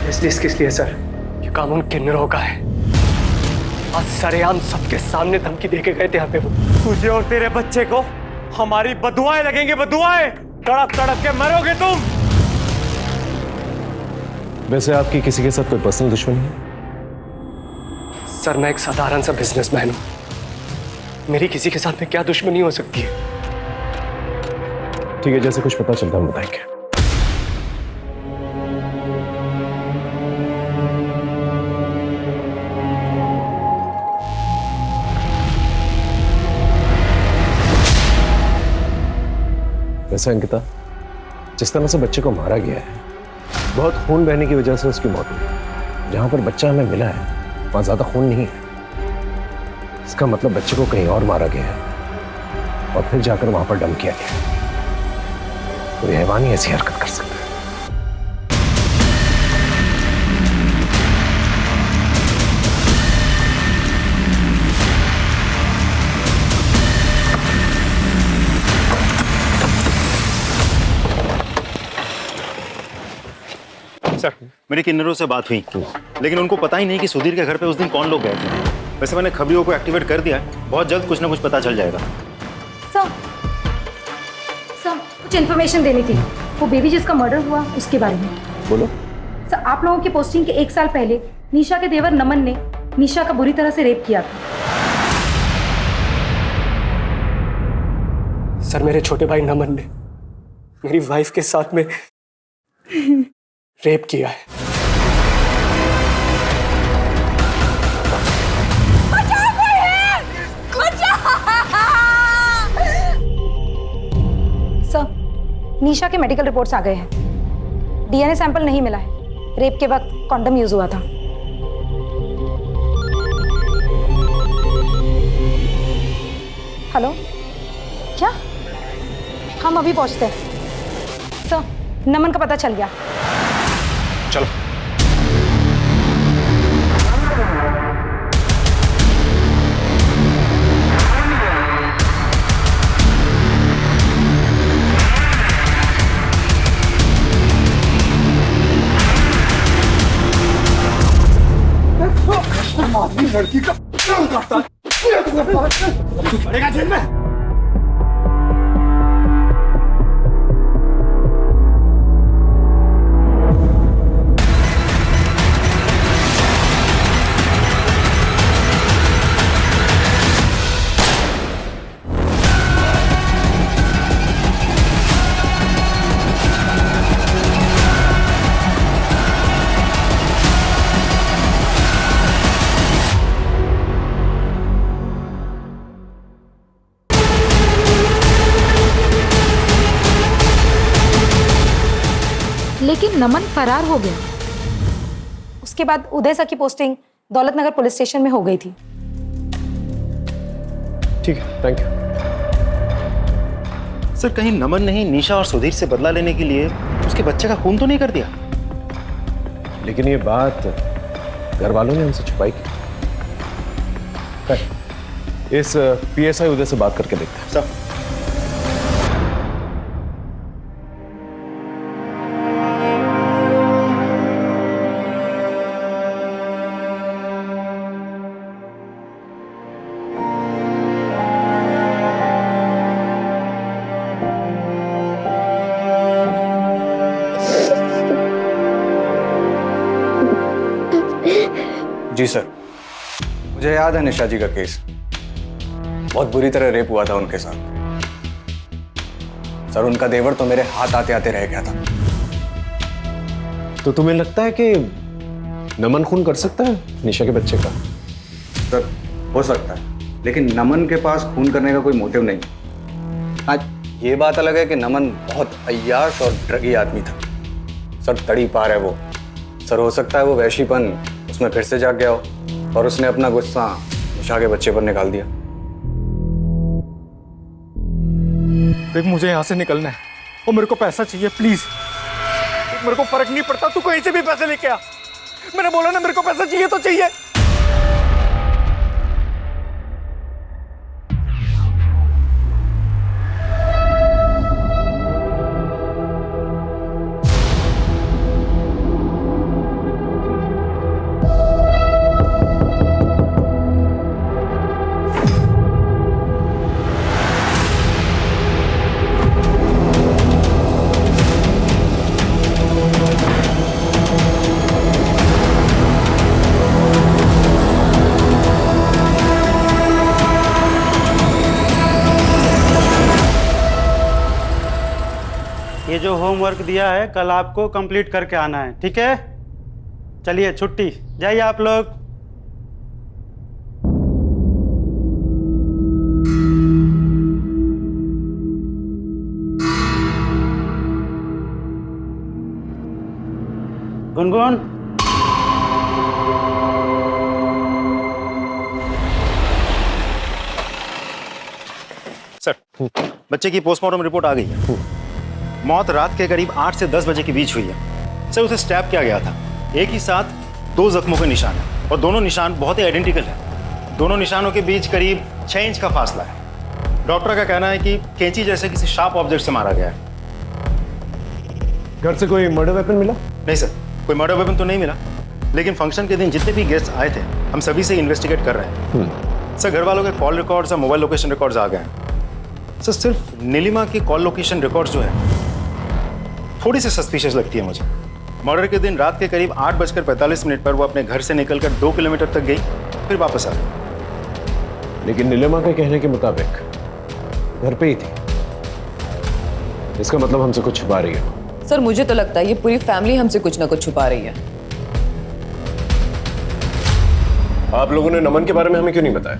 गेस्ट लिस्ट किस लिए सर? ये कानून किन्नरों का है। आज सरेआम सबके सामने धमकी देके गए थे यहाँ पे वो। तुझे और तेरे बच्चे को हमारी बदुआएं लगेंगी, बदुआएं। तड़प तड़प के मरोगे तुम। वैसे आपकी किसी के साथ कोई पर्सनल दुश्मनी है? सर मैं एक साधारण सा बिजनेसमैन हूं, मेरी किसी के साथ में क्या दुश्मनी हो सकती है? ठीक है, जैसे कुछ पता चलता हम बताएंगे। वैसे अंकिता, जिस तरह से बच्चे को मारा गया है, बहुत खून बहने की वजह से उसकी मौत हुई। जहां पर बच्चा हमें मिला है वहां ज्यादा खून नहीं है। इसका मतलब बच्चे को कहीं और मारा गया है और फिर जाकर वहां पर डम किया गया। कोई हैवान ही ऐसी हरकत कर सकता है। सर, मेरी किन्नरों से बात हुई, लेकिन उनको पता ही नहीं कि सुधीर के घर पे उस दिन कौन लोग गए थे। वैसे मैंने खबरियों को एक्टिवेट कर दिया है, बहुत जल्द कुछ ना कुछ पता चल जाएगा। सर कुछ इन्फॉर्मेशन देनी थी, वो बेबी जिसका मर्डर हुआ उसके बारे में। बोलो। सर आप लोगों की पोस्टिंग के 1 साल पहले निशा के देवर नमन ने निशा का बुरी तरह से रेप किया था। सर मेरे छोटे भाई नमन ने मेरी वाइफ के साथ में रेप किया है। सर निशा के मेडिकल रिपोर्ट्स आ गए हैं, डीएनए सैंपल नहीं मिला है, रेप के वक्त कॉन्डम यूज हुआ था। हेलो, क्या? हम अभी पहुंचते हैं। सर नमन का पता चल गया। चलो। लड़की का पड़ेगा जेल में। लेकिन नमन फरार हो गया। उसके बाद उदय सर की पोस्टिंग दौलतनगर पुलिस स्टेशन में हो गई थी। ठीक है, थैंक यू। सर कहीं नमन ने ही निशा और सुधीर से बदला लेने के लिए उसके बच्चे का खून तो नहीं कर दिया? लेकिन ये बात घर वालों ने हमसे छुपाई की। इस पीएसआई उदय से बात करके देखते हैं। सर जी सर, मुझे याद है निशा जी का केस। बहुत बुरी तरह रेप हुआ था उनके साथ। सर उनका देवर तो मेरे हाथ आते आते रह गया था। तो तुम्हें लगता है कि नमन खून कर सकता है निशा के बच्चे का? सर हो सकता है, लेकिन नमन के पास खून करने का कोई मोटिव नहीं। हाँ ये बात अलग है कि नमन बहुत अय्याश और ड्रगी आदमी था। सर तड़ी पार है वो। सर हो सकता है वो वैशीपन उसमें फिर से जाग गया हो और उसने अपना गुस्सा निशा के बच्चे पर निकाल दिया। देख मुझे यहाँ से निकलना है और मेरे को पैसा चाहिए प्लीज। मेरे को फर्क नहीं पड़ता, तू कहीं से भी पैसे लेके आ। मैंने बोला ना मेरे को पैसा चाहिए तो चाहिए। ये जो होमवर्क दिया है कल आपको कंप्लीट करके आना है, ठीक है? चलिए छुट्टी, जाइए आप लोग। गुनगुन, सर बच्चे की पोस्टमार्टम रिपोर्ट आ गई है। मौत रात के करीब 8 से 10 बजे के बीच हुई है। सर उसे स्टैब किया गया था। एक ही साथ 2 जख्मों के निशान हैं और दोनों निशान बहुत ही आइडेंटिकल हैं। दोनों निशानों के बीच करीब 6 इंच का फासला है। डॉक्टर का कहना है कि कैंची जैसे किसी शार्प ऑब्जेक्ट से मारा गया है। घर से कोई मर्डर वेपन मिला? नहीं सर, कोई मर्डर वेपन तो नहीं मिला, लेकिन फंक्शन के दिन जितने भी गेस्ट आए थे हम सभी से इन्वेस्टिगेट कर रहे हैं। सर घर वालों के कॉल रिकॉर्ड्स और मोबाइल लोकेशन रिकॉर्ड्स आ गए हैं। सर सिर्फ नीलिमा की कॉल लोकेशन रिकॉर्ड्स जो है थोड़ी सी सस्पिशियस लगती है मुझे। मर्डर के दिन रात के करीब 8:45 पर वो अपने घर से निकलकर 2 किलोमीटर तक गई, फिर वापस आ गई। लेकिन नीलिमा के कहने के मुताबिक घर पे ही थी। इसका मतलब हमसे कुछ छुपा रही है। सर मुझे तो लगता है ये पूरी फैमिली हमसे कुछ ना कुछ छुपा रही है। आप लोगों ने नमन के बारे में हमें क्यों नहीं बताया?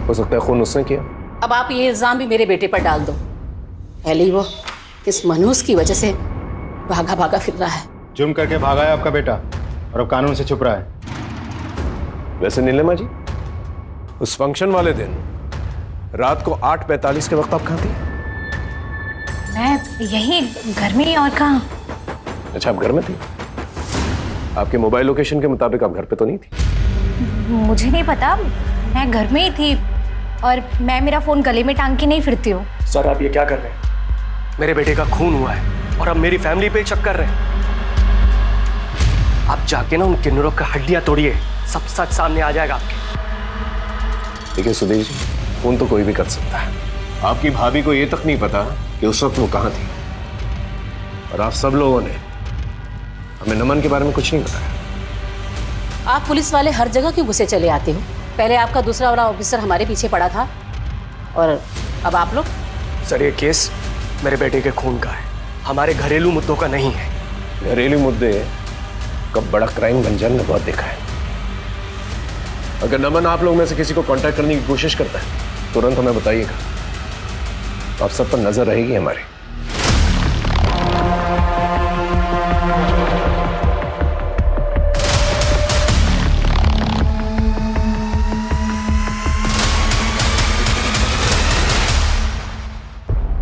हो सकता है खून उसने किया। अब आप ये इल्जाम भी मेरे बेटे पर डाल दो। पहले ही वो किस मनहूस की वजह से भागा भागा फिर रहा है। जुर्म करके भागा है आपका बेटा और अब कानून से छुप रहा है। वैसे नीलिमा जी, उस फंक्शन वाले दिन रात को 8:45 के वक्त आप कहाँ थी? मैं यही घर में ही, और कहाँ। अच्छा, आप घर में थी। आपके मोबाइल लोकेशन के मुताबिक आप घर पे तो नहीं थी? मुझे नहीं पता, मैं घर में ही थी और मैं मेरा फोन गले में टांग के नहीं फिरती हूँ। सर आप ये क्या कर रहे हैं? मेरे बेटे का खून हुआ है और अब मेरी फैमिली पे शक कर रहे हैं। आप जाके ना उन किन्नरों का हड्डियां तोड़िए, सब सच सामने आ जाएगा आपके। देखिए सुधीर जी, खून तो कोई भी कर सकता है। आपकी भाभी को ये तक नहीं पता कि उस वक्त वो कहाँ थी, और आप सब लोगों ने हमें नमन के बारे में कुछ नहीं बताया। आप पुलिस वाले हर जगह क्यों घुसे चले आते हो? पहले आपका दूसरा वाला ऑफिसर हमारे पीछे पड़ा था और अब आप लोग। सर ये केस मेरे बेटे के खून का है, हमारे घरेलू मुद्दों का नहीं है। घरेलू मुद्दे कब बड़ा क्राइम बन जाए मैंने बहुत देखा है। अगर नमन आप लोग में से किसी को कांटेक्ट करने की कोशिश करता है तुरंत हमें बताइएगा, आप सब पर नजर रहेगी हमारी।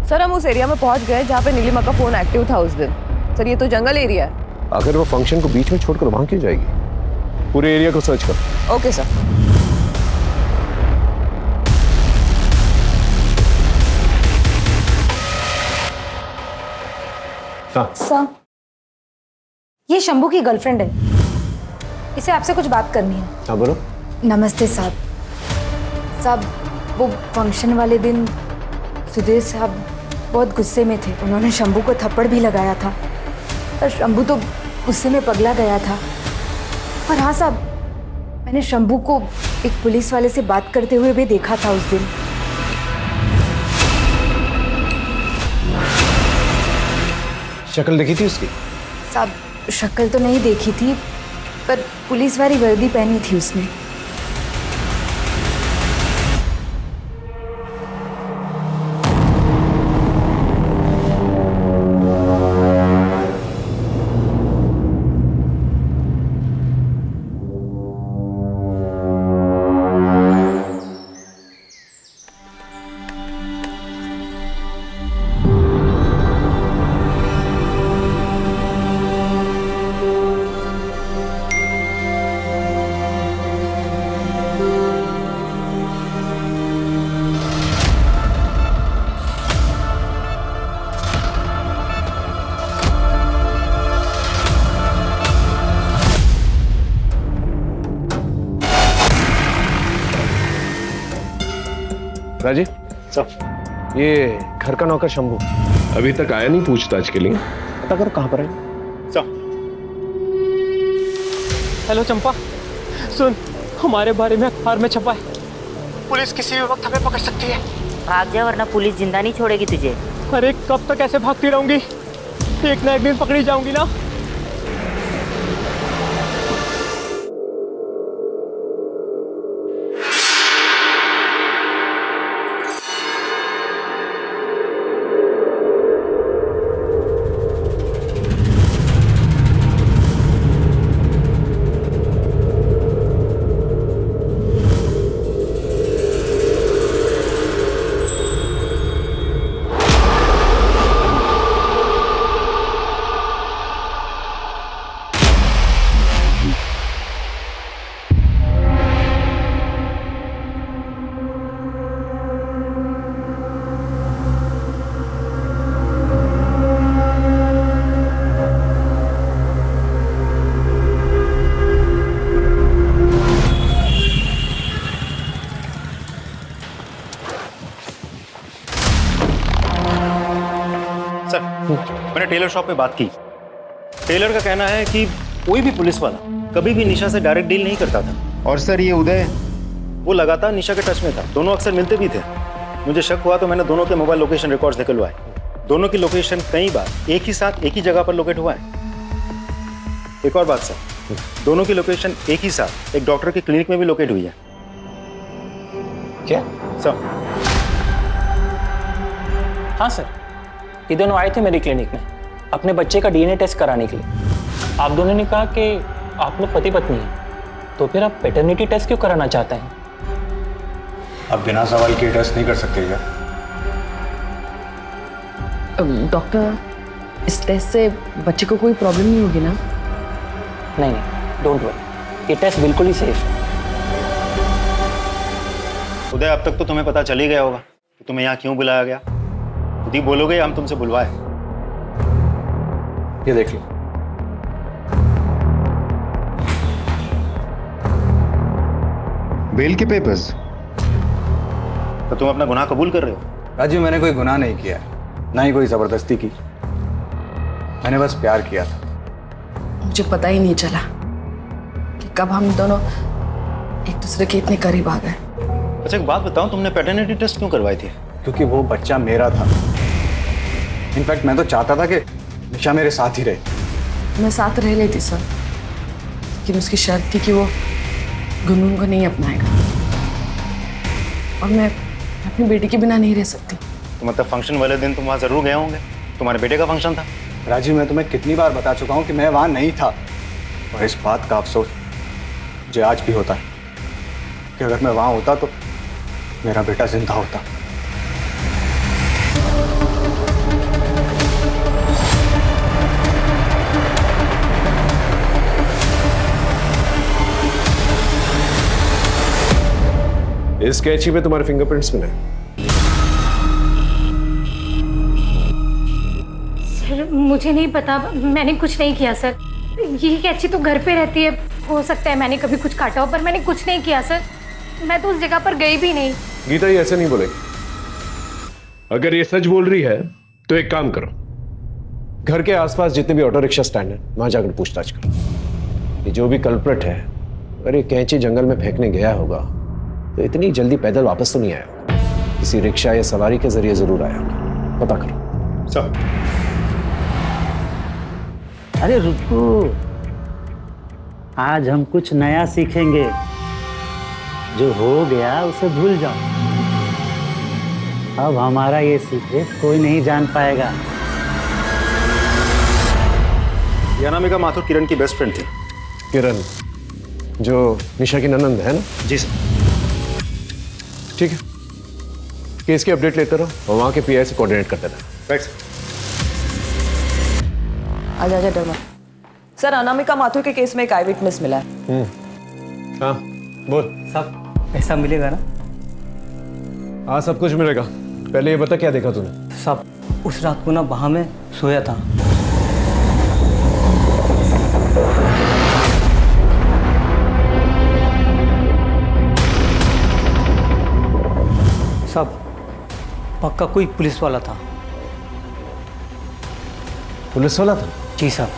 सर हम उस एरिया में पहुंच गए जहाँ पे नीलिमा का फोन एक्टिव था उस दिन। सर ये तो जंगल एरिया है। अगर वो फंक्शन को बीच में छोड़कर वहां क्यों जाएगी? पूरे एरिया को सर्च करो। Okay sir. सर ये शंभू की गर्लफ्रेंड है, इसे आपसे कुछ बात करनी है। हाँ बोलो। नमस्ते साहब। साहब वो फंक्शन वाले दिन सुधीर साहब बहुत गुस्से में थे, उन्होंने शंभू को थप्पड़ भी लगाया था और शंभू तो गुस्से में पगला गया था। और हाँ साहब, मैंने शंभू को एक पुलिस वाले से बात करते हुए भी देखा था उस दिन। शक्ल देखी थी उसकी? साहब शक्ल तो नहीं देखी थी, पर पुलिस वाली वर्दी पहनी थी उसने। राजी सर, ये घर का नौकर शंभू अभी तक आया नहीं पूछताछ के लिए, पता करो कहाँ पर है। सर हेलो चंपा, सुन हमारे बारे में अखबार में छपा है, पुलिस किसी भी वक्त हमें पकड़ सकती है। भाग जा वरना पुलिस जिंदा नहीं छोड़ेगी तुझे। अरे कब तक ऐसे भागती रहूंगी, एक ना एक दिन पकड़ी जाऊंगी ना। सर, मैंने टेलर शॉप पे बात की। टेलर का कहना है कि कोई भी पुलिस वाला कभी भी निशा से डायरेक्ट डील नहीं करता था। और सर ये उदय, वो लगातार निशा के टच में था, दोनों अक्सर मिलते भी थे। मुझे शक हुआ तो मैंने दोनों के मोबाइल लोकेशन रिकॉर्ड्स निकलवाए। दोनों की लोकेशन कई बार एक ही साथ एक ही जगह पर लोकेट हुआ है। एक और बात सर, दोनों की लोकेशन एक ही साथ एक डॉक्टर के क्लिनिक में भी लोकेट हुई है। क्या सर? हाँ सर, ये दोनों आए थे मेरी क्लिनिक में अपने बच्चे का डीएनए टेस्ट कराने के लिए। आप दोनों ने कहा कि आप लोग पति पत्नी हैं, तो फिर आप पैटर्निटी टेस्ट क्यों कराना चाहते हैं? अब बिना सवाल किए टेस्ट नहीं कर सकते क्या? डॉक्टर, इस टेस्ट से बच्चे को कोई प्रॉब्लम नहीं होगी ना? नहीं, डोंट वरी, ये टेस्ट बिल्कुल ही सेफ है। उदय, अब तक तो तुम्हें पता चल ही गया होगा कि तुम्हें यहाँ क्यों बुलाया गया। खुद ही बोलोगे हम तुमसे बुलवाए? ये देख लो। बेल के पेपर्स। तो तुम अपना गुनाह कबूल कर रहे हो? राजू, मैंने कोई गुनाह नहीं किया है, ना ही कोई जबरदस्ती की। मैंने बस प्यार किया था। मुझे पता ही नहीं चला कि कब हम दोनों एक दूसरे के इतने करीब आ गए। अच्छा एक बात बताओ, तुमने पैटर्निटी टेस्ट क्यों करवाई थी? क्योंकि वो बच्चा मेरा था। इनफैक्ट मैं तो चाहता था कि निशा मेरे साथ ही रहे। मैं साथ रह लेती सर, लेकिन उसकी शर्त थी कि वो गुनगुन को नहीं अपनाएगा, और मैं अपनी बेटी के बिना नहीं रह सकती। तो मतलब फंक्शन वाले दिन तुम वहाँ जरूर गए होंगे, तुम्हारे बेटे का फंक्शन था। राजीव, मैं तुम्हें कितनी बार बता चुका हूँ कि मैं वहाँ नहीं था, और इस बात का अफसोस मुझे आज भी होता है कि अगर मैं वहाँ होता तो मेरा बेटा जिंदा होता। इस कैची में तुम्हारे फिंगरप्रिंट्स मिले। सर मुझे नहीं पता, मैंने कुछ नहीं किया सर। ये कैची तो घर पे रहती है, हो सकता है मैंने कभी कुछ काटा हो, पर मैंने कुछ नहीं किया सर। मैं तो उस जगह पर गई भी नहीं। गीता, ये ऐसे नहीं बोलेगी। अगर ये सच बोल रही है तो एक काम करो, घर के आसपास जितने भी ऑटो रिक्शा स्टैंड है वहां जाकर पूछताछ करो। ये जो भी कल्प्रिट है, अगर ये कैंची जंगल में फेंकने गया होगा तो इतनी जल्दी पैदल वापस तो नहीं आया होगा, किसी रिक्शा या सवारी के जरिए जरूर आया होगा। पता करो। सब। अरे रुको, आज हम कुछ नया सीखेंगे। जो हो गया उसे भूल जाओ। अब हमारा ये सीक्रेट कोई नहीं जान पाएगा। ये अनामिका माथुर किरण की बेस्ट फ्रेंड थी। किरण जो निशा की ननंद है ना? जी सर। ठीक है, केस की अपडेट लेते रहो और वहाँ के पीआई से कोऑर्डिनेट करते रहो। Right sir. आजा आजा डरमा। सर, अनामिका माथुर के केस में एक आई विटनेस मिला है। हाँ बोल। सब पैसा मिलेगा ना? हाँ सब कुछ मिलेगा। पहले ये बता क्या देखा तूने? सब उस रात को ना वहां में सोया था। सब पक्का कोई पुलिस वाला था। पुलिस वाला था? जी साहब।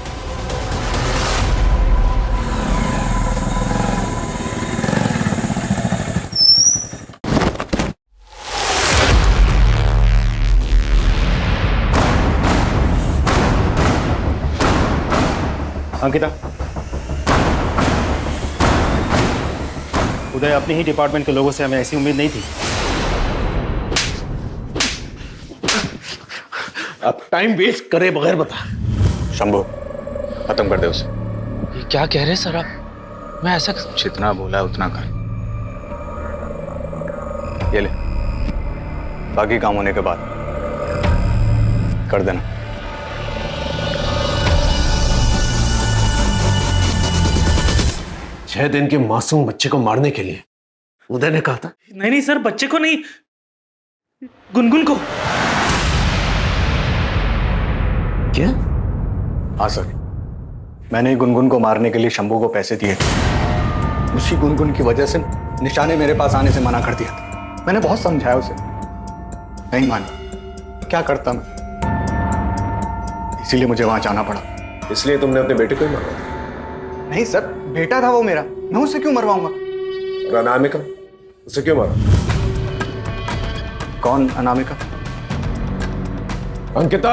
अंकिता, उदय अपने ही डिपार्टमेंट के लोगों से हमें ऐसी उम्मीद नहीं थी। अब टाइम वेस्ट करे बगैर बता। शंभू, खत्म कर दे उसे। ये क्या कह रहे सर आप? मैं ऐसा जितना बोला है उतना कर। ये ले, बाकी काम होने के बाद कर देना। 6 दिन के मासूम बच्चे को मारने के लिए उदय ने कहा था। नहीं नहीं सर, बच्चे को नहीं, गुनगुन को। क्या? हाँ सर, मैंने ही गुनगुन को मारने के लिए शंभू को पैसे दिए थे। उसी गुनगुन की वजह से निशा ने मेरे पास आने से मना कर दिया था। मैंने बहुत समझाया उसे, नहीं मानी। क्या करता मैं? इसीलिए मुझे वहां जाना पड़ा। इसलिए तुमने अपने बेटे को ही मारा? नहीं सर, बेटा था वो मेरा, मैं उसे क्यों मरवाऊंगा? और अनामिका, उसे क्यों मारा? कौन अनामिका? अंकिता।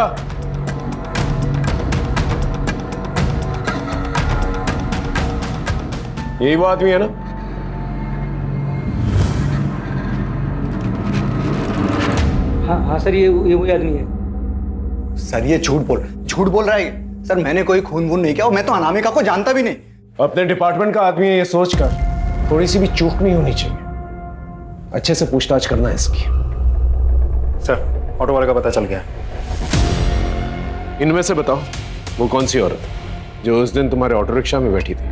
यही वो आदमी है ना? हाँ सर, ये वही आदमी है। सर ये झूठ बोल रहा है सर। मैंने कोई खून वून नहीं किया और मैं तो अनामिका को जानता भी नहीं। अपने डिपार्टमेंट का आदमी है ये सोचकर थोड़ी सी भी चूक नहीं होनी चाहिए। अच्छे से पूछताछ करना है इसकी। सर ऑटो वाले का पता चल गया। इनमें से बताओ वो कौन सी औरत जो उस दिन तुम्हारे ऑटो रिक्शा में बैठी थी?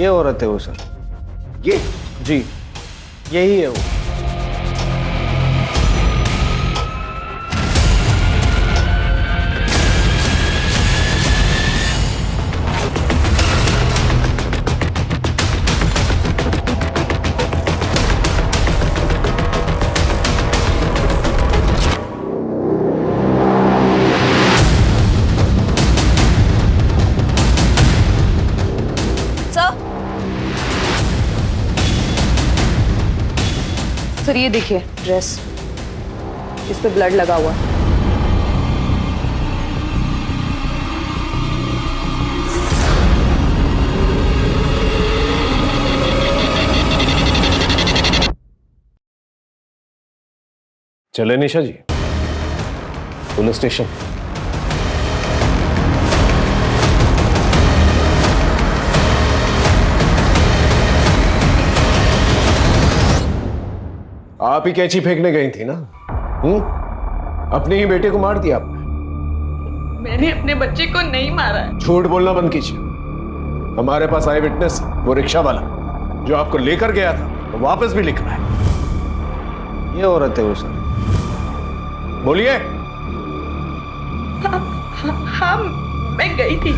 ये औरत है वो सर। ये? जी यही है वो। सर ये देखिए ड्रेस, इस पे ब्लड लगा हुआ। चले निशा जी पुलिस स्टेशन। आप ही कैंची फेंकने गई थी ना? अपने ही बेटे को मार दिया आपने। मैंने अपने बच्चे को नहीं मारा है। झूठ बोलना बंद कीजिए। हमारे पास आई विटनेस वो रिक्शा वाला जो आपको लेकर गया था, तो वापस भी लिखना है। ये औरत है वो सर। बोलिए। हाँ मैं गई थी,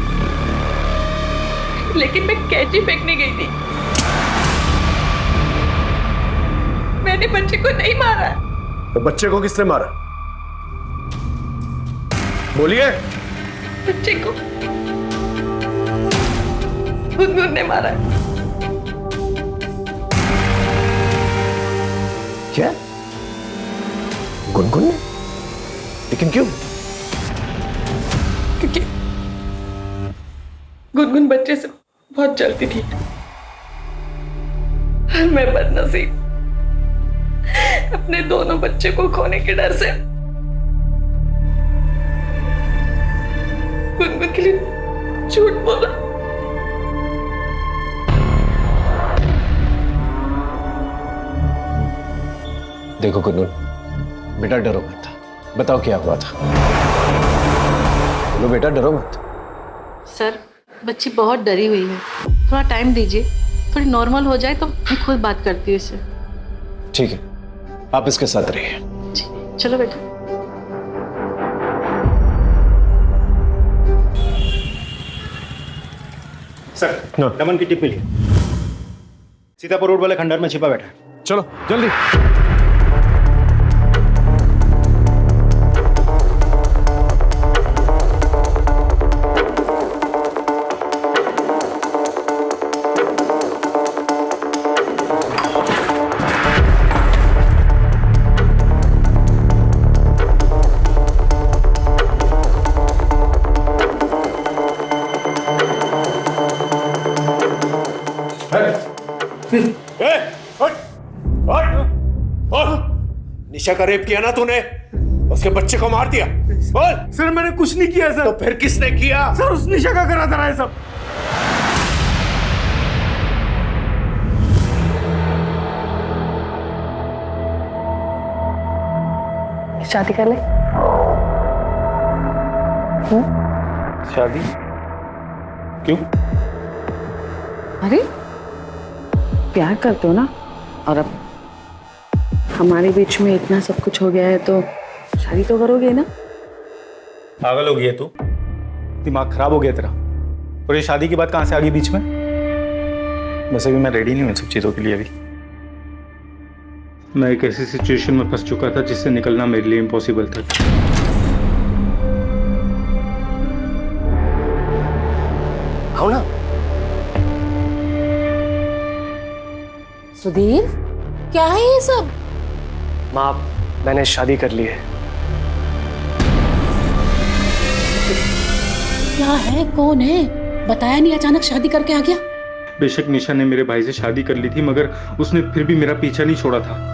लेकिन मैं कैंची फेंकने गई थी। मैंने बच्चे को नहीं मारा। तो बच्चे को किसने मारा? बोलिए। बच्चे को गुनगुन ने मारा। क्या? गुनगुन ने? लेकिन क्यों? क्योंकि गुनगुन बच्चे से बहुत जलती थी और मैं बदनसीब अपने दोनों बच्चे को खोने के डर से गुनगुन के लिए झूठ बोला। देखो गुनगुन, बेटा डरो मत। बताओ क्या हुआ था? बोलो बेटा, डरो मत। सर बच्ची बहुत डरी हुई है, थोड़ा टाइम दीजिए, थोड़ी नॉर्मल हो जाए तो मैं खुद बात करती हूँ इससे। ठीक है, आप इसके साथ रहिए। चलो बेटा। सर नमन की टिप मिली। सीतापुर रोड वाले खंडहर में छिपा बैठा है। चलो जल्दी। निशा का रेप किया ना तूने? उसके बच्चे को मार दिया। बोल। सर मैंने कुछ नहीं किया सर। तो फिर किसने किया? सर उस निशा का करा था ये सब। शादी कर ले। शादी? क्यों? अरे प्यार करते हो ना, और अब हमारे बीच में इतना सब कुछ हो गया है तो शादी तो करोगे ना? पागल हो गई है तू? दिमाग खराब हो गया तेरा? और ये शादी की बात कहां से आ गई बीच में? वैसे भी मैं रेडी नहीं हूं इन सब चीजों के लिए अभी। मैं एक ऐसी सिचुएशन में फंस चुका था जिससे निकलना मेरे लिए इम्पॉसिबल था। आओ ना। सुधीर, क्या है ये सब? माँ, मैंने शादी कर ली है। क्या है, कौन है? बताया नहीं, अचानक शादी करके आ गया। बेशक निशा ने मेरे भाई से शादी कर ली थी, मगर उसने फिर भी मेरा पीछा नहीं छोड़ा था।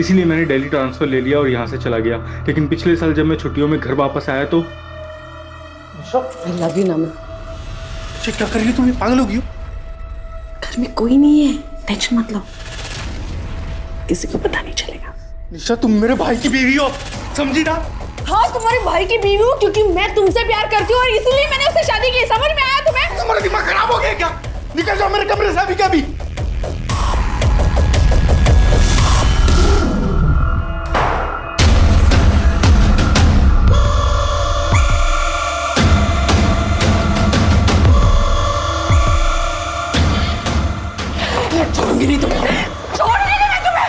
इसीलिए मैंने दिल्ली ट्रांसफर ले लिया और यहाँ से चला गया। लेकिन पिछले साल जब मैं छुट्टियों में घर वापस आया तो I love you, नमन। क्या कर रही हो तुम? पागल हो गई हो? घर में कोई नहीं है, टेंशन मत लो, किसी को पता नहीं चलेगा। निशा, तुम मेरे भाई की बीवी हो, समझी ना? हाँ, तुम्हारे भाई की बीवी हूँ क्योंकि मैं तुमसे प्यार करती हूँ और इसीलिए मैंने उससे शादी की। समझ में आया तुम्हें? तुम्हारा दिमाग खराब हो गया क्या? निकल जाओ मेरे कमरे से अभी का भी। छोड़ूंगी नहीं तुम्हें, छोड़ूंगी नहीं तुम्हें,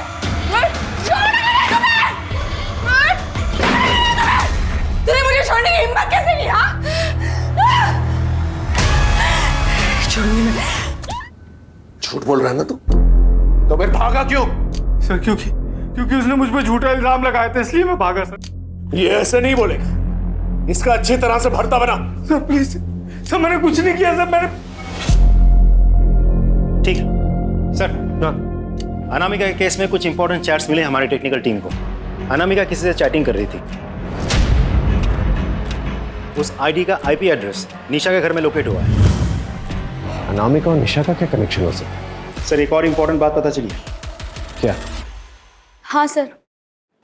छोड़ूंगी नहीं तुम्हें, तूने मुझे छोड़ने की हिम्मत कैसे की? हाँ, छोड़ूंगी नहीं। झूठ बोल रहा है ना तू? तो फिर भागा क्यों? सर, क्योंकि उसने मुझ पर झूठा इल्जाम लगाया था, इसलिए मैं भागा सर। ये ऐसे नहीं बोलेगा, इसका अच्छी तरह से भरता बना। सर प्लीज सर, मैंने कुछ नहीं किया सर, मैंने। ठीक है सर। अनामिका के केस में कुछ इंपॉर्टेंट चैट्स मिले हमारी टेक्निकल टीम को। अनामिका किसी से चैटिंग कर रही थी। उस आईडी का आईपी एड्रेस निशा के घर में लोकेट हुआ है। अनामिका और निशा का क्या कनेक्शन हो सकता है? सर, एक और इंपॉर्टेंट बात पता चली। क्या? हाँ सर,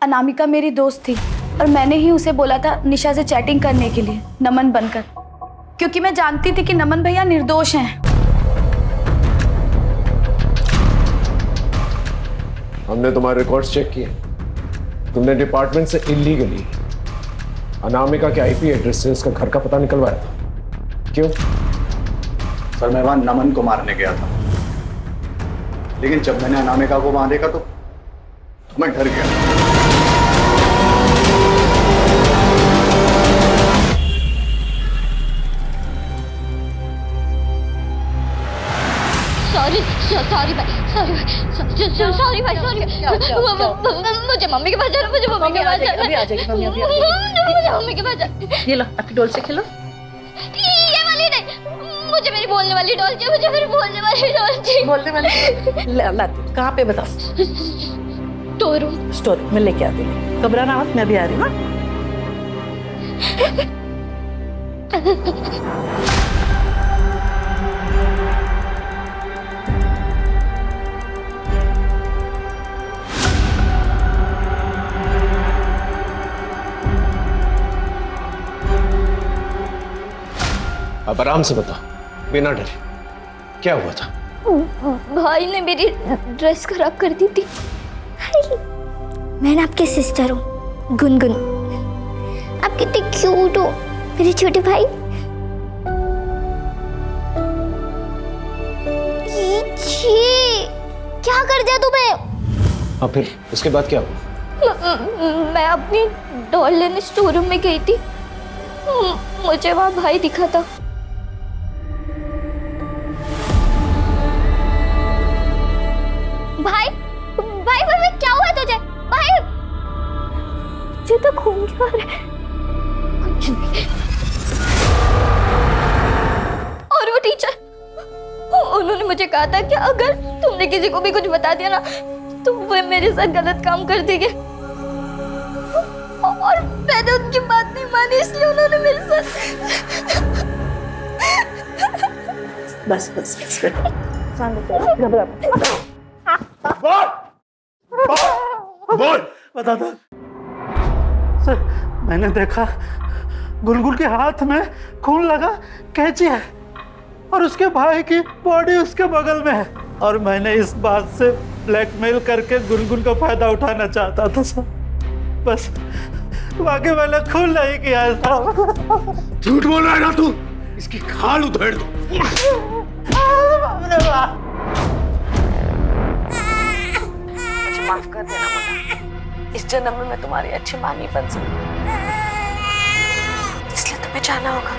अनामिका मेरी दोस्त थी और मैंने ही उसे बोला था निशा से चैटिंग करने के लिए, नमन बनकर, क्योंकि मैं जानती थी कि नमन भैया निर्दोष हैं। हमने तुम्हारे रिकॉर्ड्स चेक किए। तुमने डिपार्टमेंट से इलीगली अनामिका के आईपी एड्रेस से उसका घर का पता निकलवाया था। क्यों? सर, मैं वहां नमन को मारने गया था, लेकिन जब मैंने अनामिका को वहां देखा तो मैं डर गया। सॉरी भाई, सॉरी भाई, मुझे मम्मी के पास जाना, मुझे मम्मी के पास जाना। अभी आ जाएगी मम्मी, अभी मुझे मम्मी के पास जाना। ये लो, आपकी डॉल से खेलो। ये वाली नहीं, मुझे मेरी बोलने वाली डॉल चाहिए, मुझे मेरी बोलने वाली डॉल चाहिए। बोलने वाली लाती, कहाँ पे बताओ? स्टोर रूम में लेके आती हूँ, घबराना मत, मैं भी आ रही हूँ। अब आराम से बता, बिना डरे, क्या हुआ था? भाई ने मेरी ड्रेस खराब कर दी थी। मैं ना आपके सिस्टर हूँ, गुनगुन। आप कितने क्यूट हो मेरे छोटे भाई। क्या कर दिया तूने? हाँ, फिर उसके बाद क्या हुआ? मैं अपनी डॉल लेने स्टोर रूम में गई थी। मुझे वहाँ भाई दिखा था। भाई भाई भाई क्या हुआ तुझे? भाई मुझे तो खून क्यों आ रहा है? और वो टीचर, उन्होंने मुझे कहा था कि अगर तुमने किसी को भी कुछ बता दिया ना तो वो मेरे साथ गलत काम कर देंगे, और मैंने उनकी बात नहीं मानी, इसलिए उन्होंने मेरे साथ। बस बस बस, घबरा मत। बोल बता दो सर। मैंने देखा गुलगुल के हाथ में खून लगा कैंची है और उसके भाई की बॉडी उसके बगल में है, और मैंने इस बात से ब्लैकमेल करके गुलगुल का फायदा उठाना चाहता था सर। बस बाकी मैंने खून नहीं किया था। झूठ बोल रहा है ना तू? इसकी खाल उधेड़ दो। माफ कर देना मुन्ना। इस जन्म में मैं तुम्हारी अच्छी माँ नहीं बन सकती, इसलिए तुम्हें जाना होगा।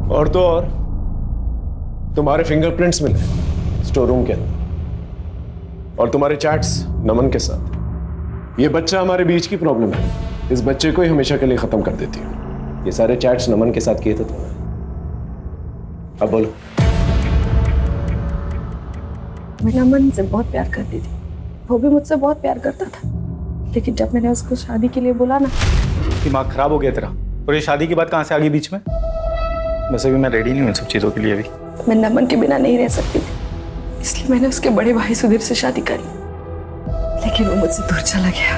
और तो और तुम्हारे फिंगरप्रिंट्स मिले स्टोर रूम के अंदर, और तुम्हारे चैट्स नमन के साथ। ये बच्चा हमारे बीच की प्रॉब्लम है, इस बच्चे को ही हमेशा के लिए खत्म कर देती हूँ। ये सारे चैट्स नमन के साथ किए थे तुमने, अब बोलो। मैं नमन से बहुत प्यार करती थी, वो भी मुझसे बहुत प्यार करता था, लेकिन जब मैंने उसको शादी के लिए बोला ना, दिमाग खराब हो गया तेरा। और ये शादी की बात कहाँ से आ गई बीच में? वैसे भी मैं रेडी नहीं हूँ इन सब चीज़ों के लिए अभी। मैं नमन के बिना नहीं रह सकती थी, इसलिए मैंने उसके बड़े भाई सुधीर से शादी करी, लेकिन वो मुझसे दूर चला गया।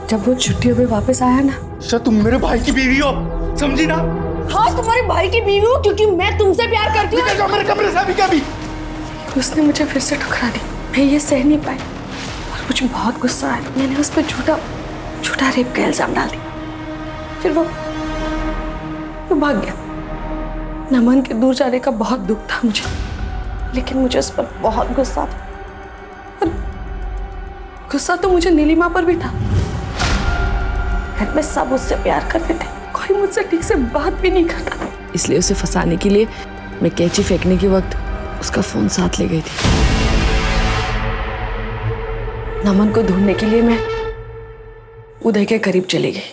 जब वो छुट्टियों में वापस आया ना, अच्छा तुम मेरे भाई की बीवी हो, समझी ना? हाँ, तुम्हारे भाई की बीवी हूँ क्योंकि मैं तुमसे प्यार करती हूँ। मेरे कमरे से अभी क्या भी? उसने मुझे फिर से ठुकरा दी, मैं ये सह नहीं पाई और मुझे बहुत गुस्सा आया। मैंने उस पर झूठा रेप का इल्जाम डाल दिया, फिर वो भाग गया। नमन के दूर जाने का बहुत दुख था मुझे, लेकिन मुझे उस पर बहुत गुस्सा था। और गुस्सा तो मुझे नीलिमा पर भी था। घर में सब उससे प्यार करते थे, कोई मुझसे ठीक से बात भी नहीं करता था। इसलिए उसे फंसाने के लिए मैं कैंची फेंकने के वक्त उसका फोन साथ ले गई थी। नमन को ढूंढने के लिए मैं उदय के करीब चली गई,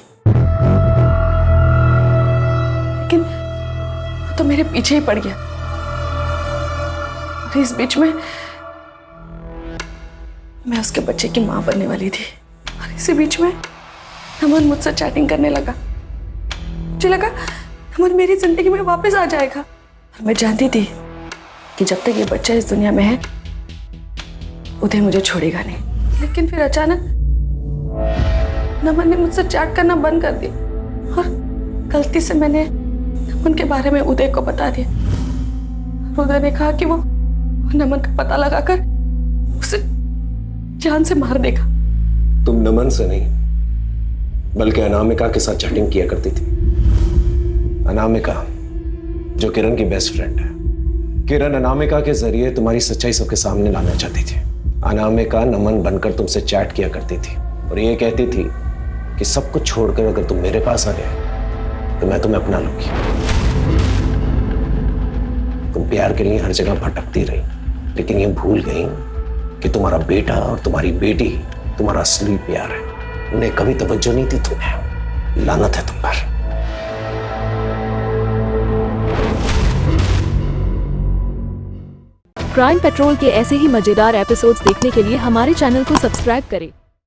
लेकिन वो तो मेरे पीछे ही पड़ गया। और इस बीच में मैं उसके बच्चे की मां बनने वाली थी, और इसी बीच में नमन मुझसे चैटिंग करने लगा। मुझे लगा नमन मेरी जिंदगी में वापस आ जाएगा, और मैं जानती थी कि जब तक ये बच्चा इस दुनिया में है उदय मुझे छोड़ेगा नहीं। लेकिन फिर अचानक नमन ने मुझसे चैट करना बंद कर दी, और गलती से मैंने नमन के बारे में उदय को बता दिया। उदय ने कहा कि वो नमन का पता लगाकर उसे जान से मार देगा। तुम नमन से नहीं बल्कि अनामिका के साथ चैटिंग किया करती थी। अनामिका जो किरण की बेस्ट फ्रेंड है। किरण अनामिका के जरिए तुम्हारी सच्चाई सबके सामने लाना चाहती थी। अनामिका नमन बनकर तुमसे चैट किया करती थी और ये कहती थी कि सब कुछ छोड़कर अगर तुम मेरे पास आ गए तो मैं तुम्हें अपना लूंगी। तुम प्यार के लिए हर जगह भटकती रही, लेकिन ये भूल गई कि तुम्हारा बेटा और तुम्हारी बेटी तुम्हारा असली प्यार है। उन्हें कभी तवज्जो नहीं दी तुम्हें। लानत है तुम पर। क्राइम पेट्रोल के ऐसे ही मजेदार एपिसोड्स देखने के लिए हमारे चैनल को सब्सक्राइब करें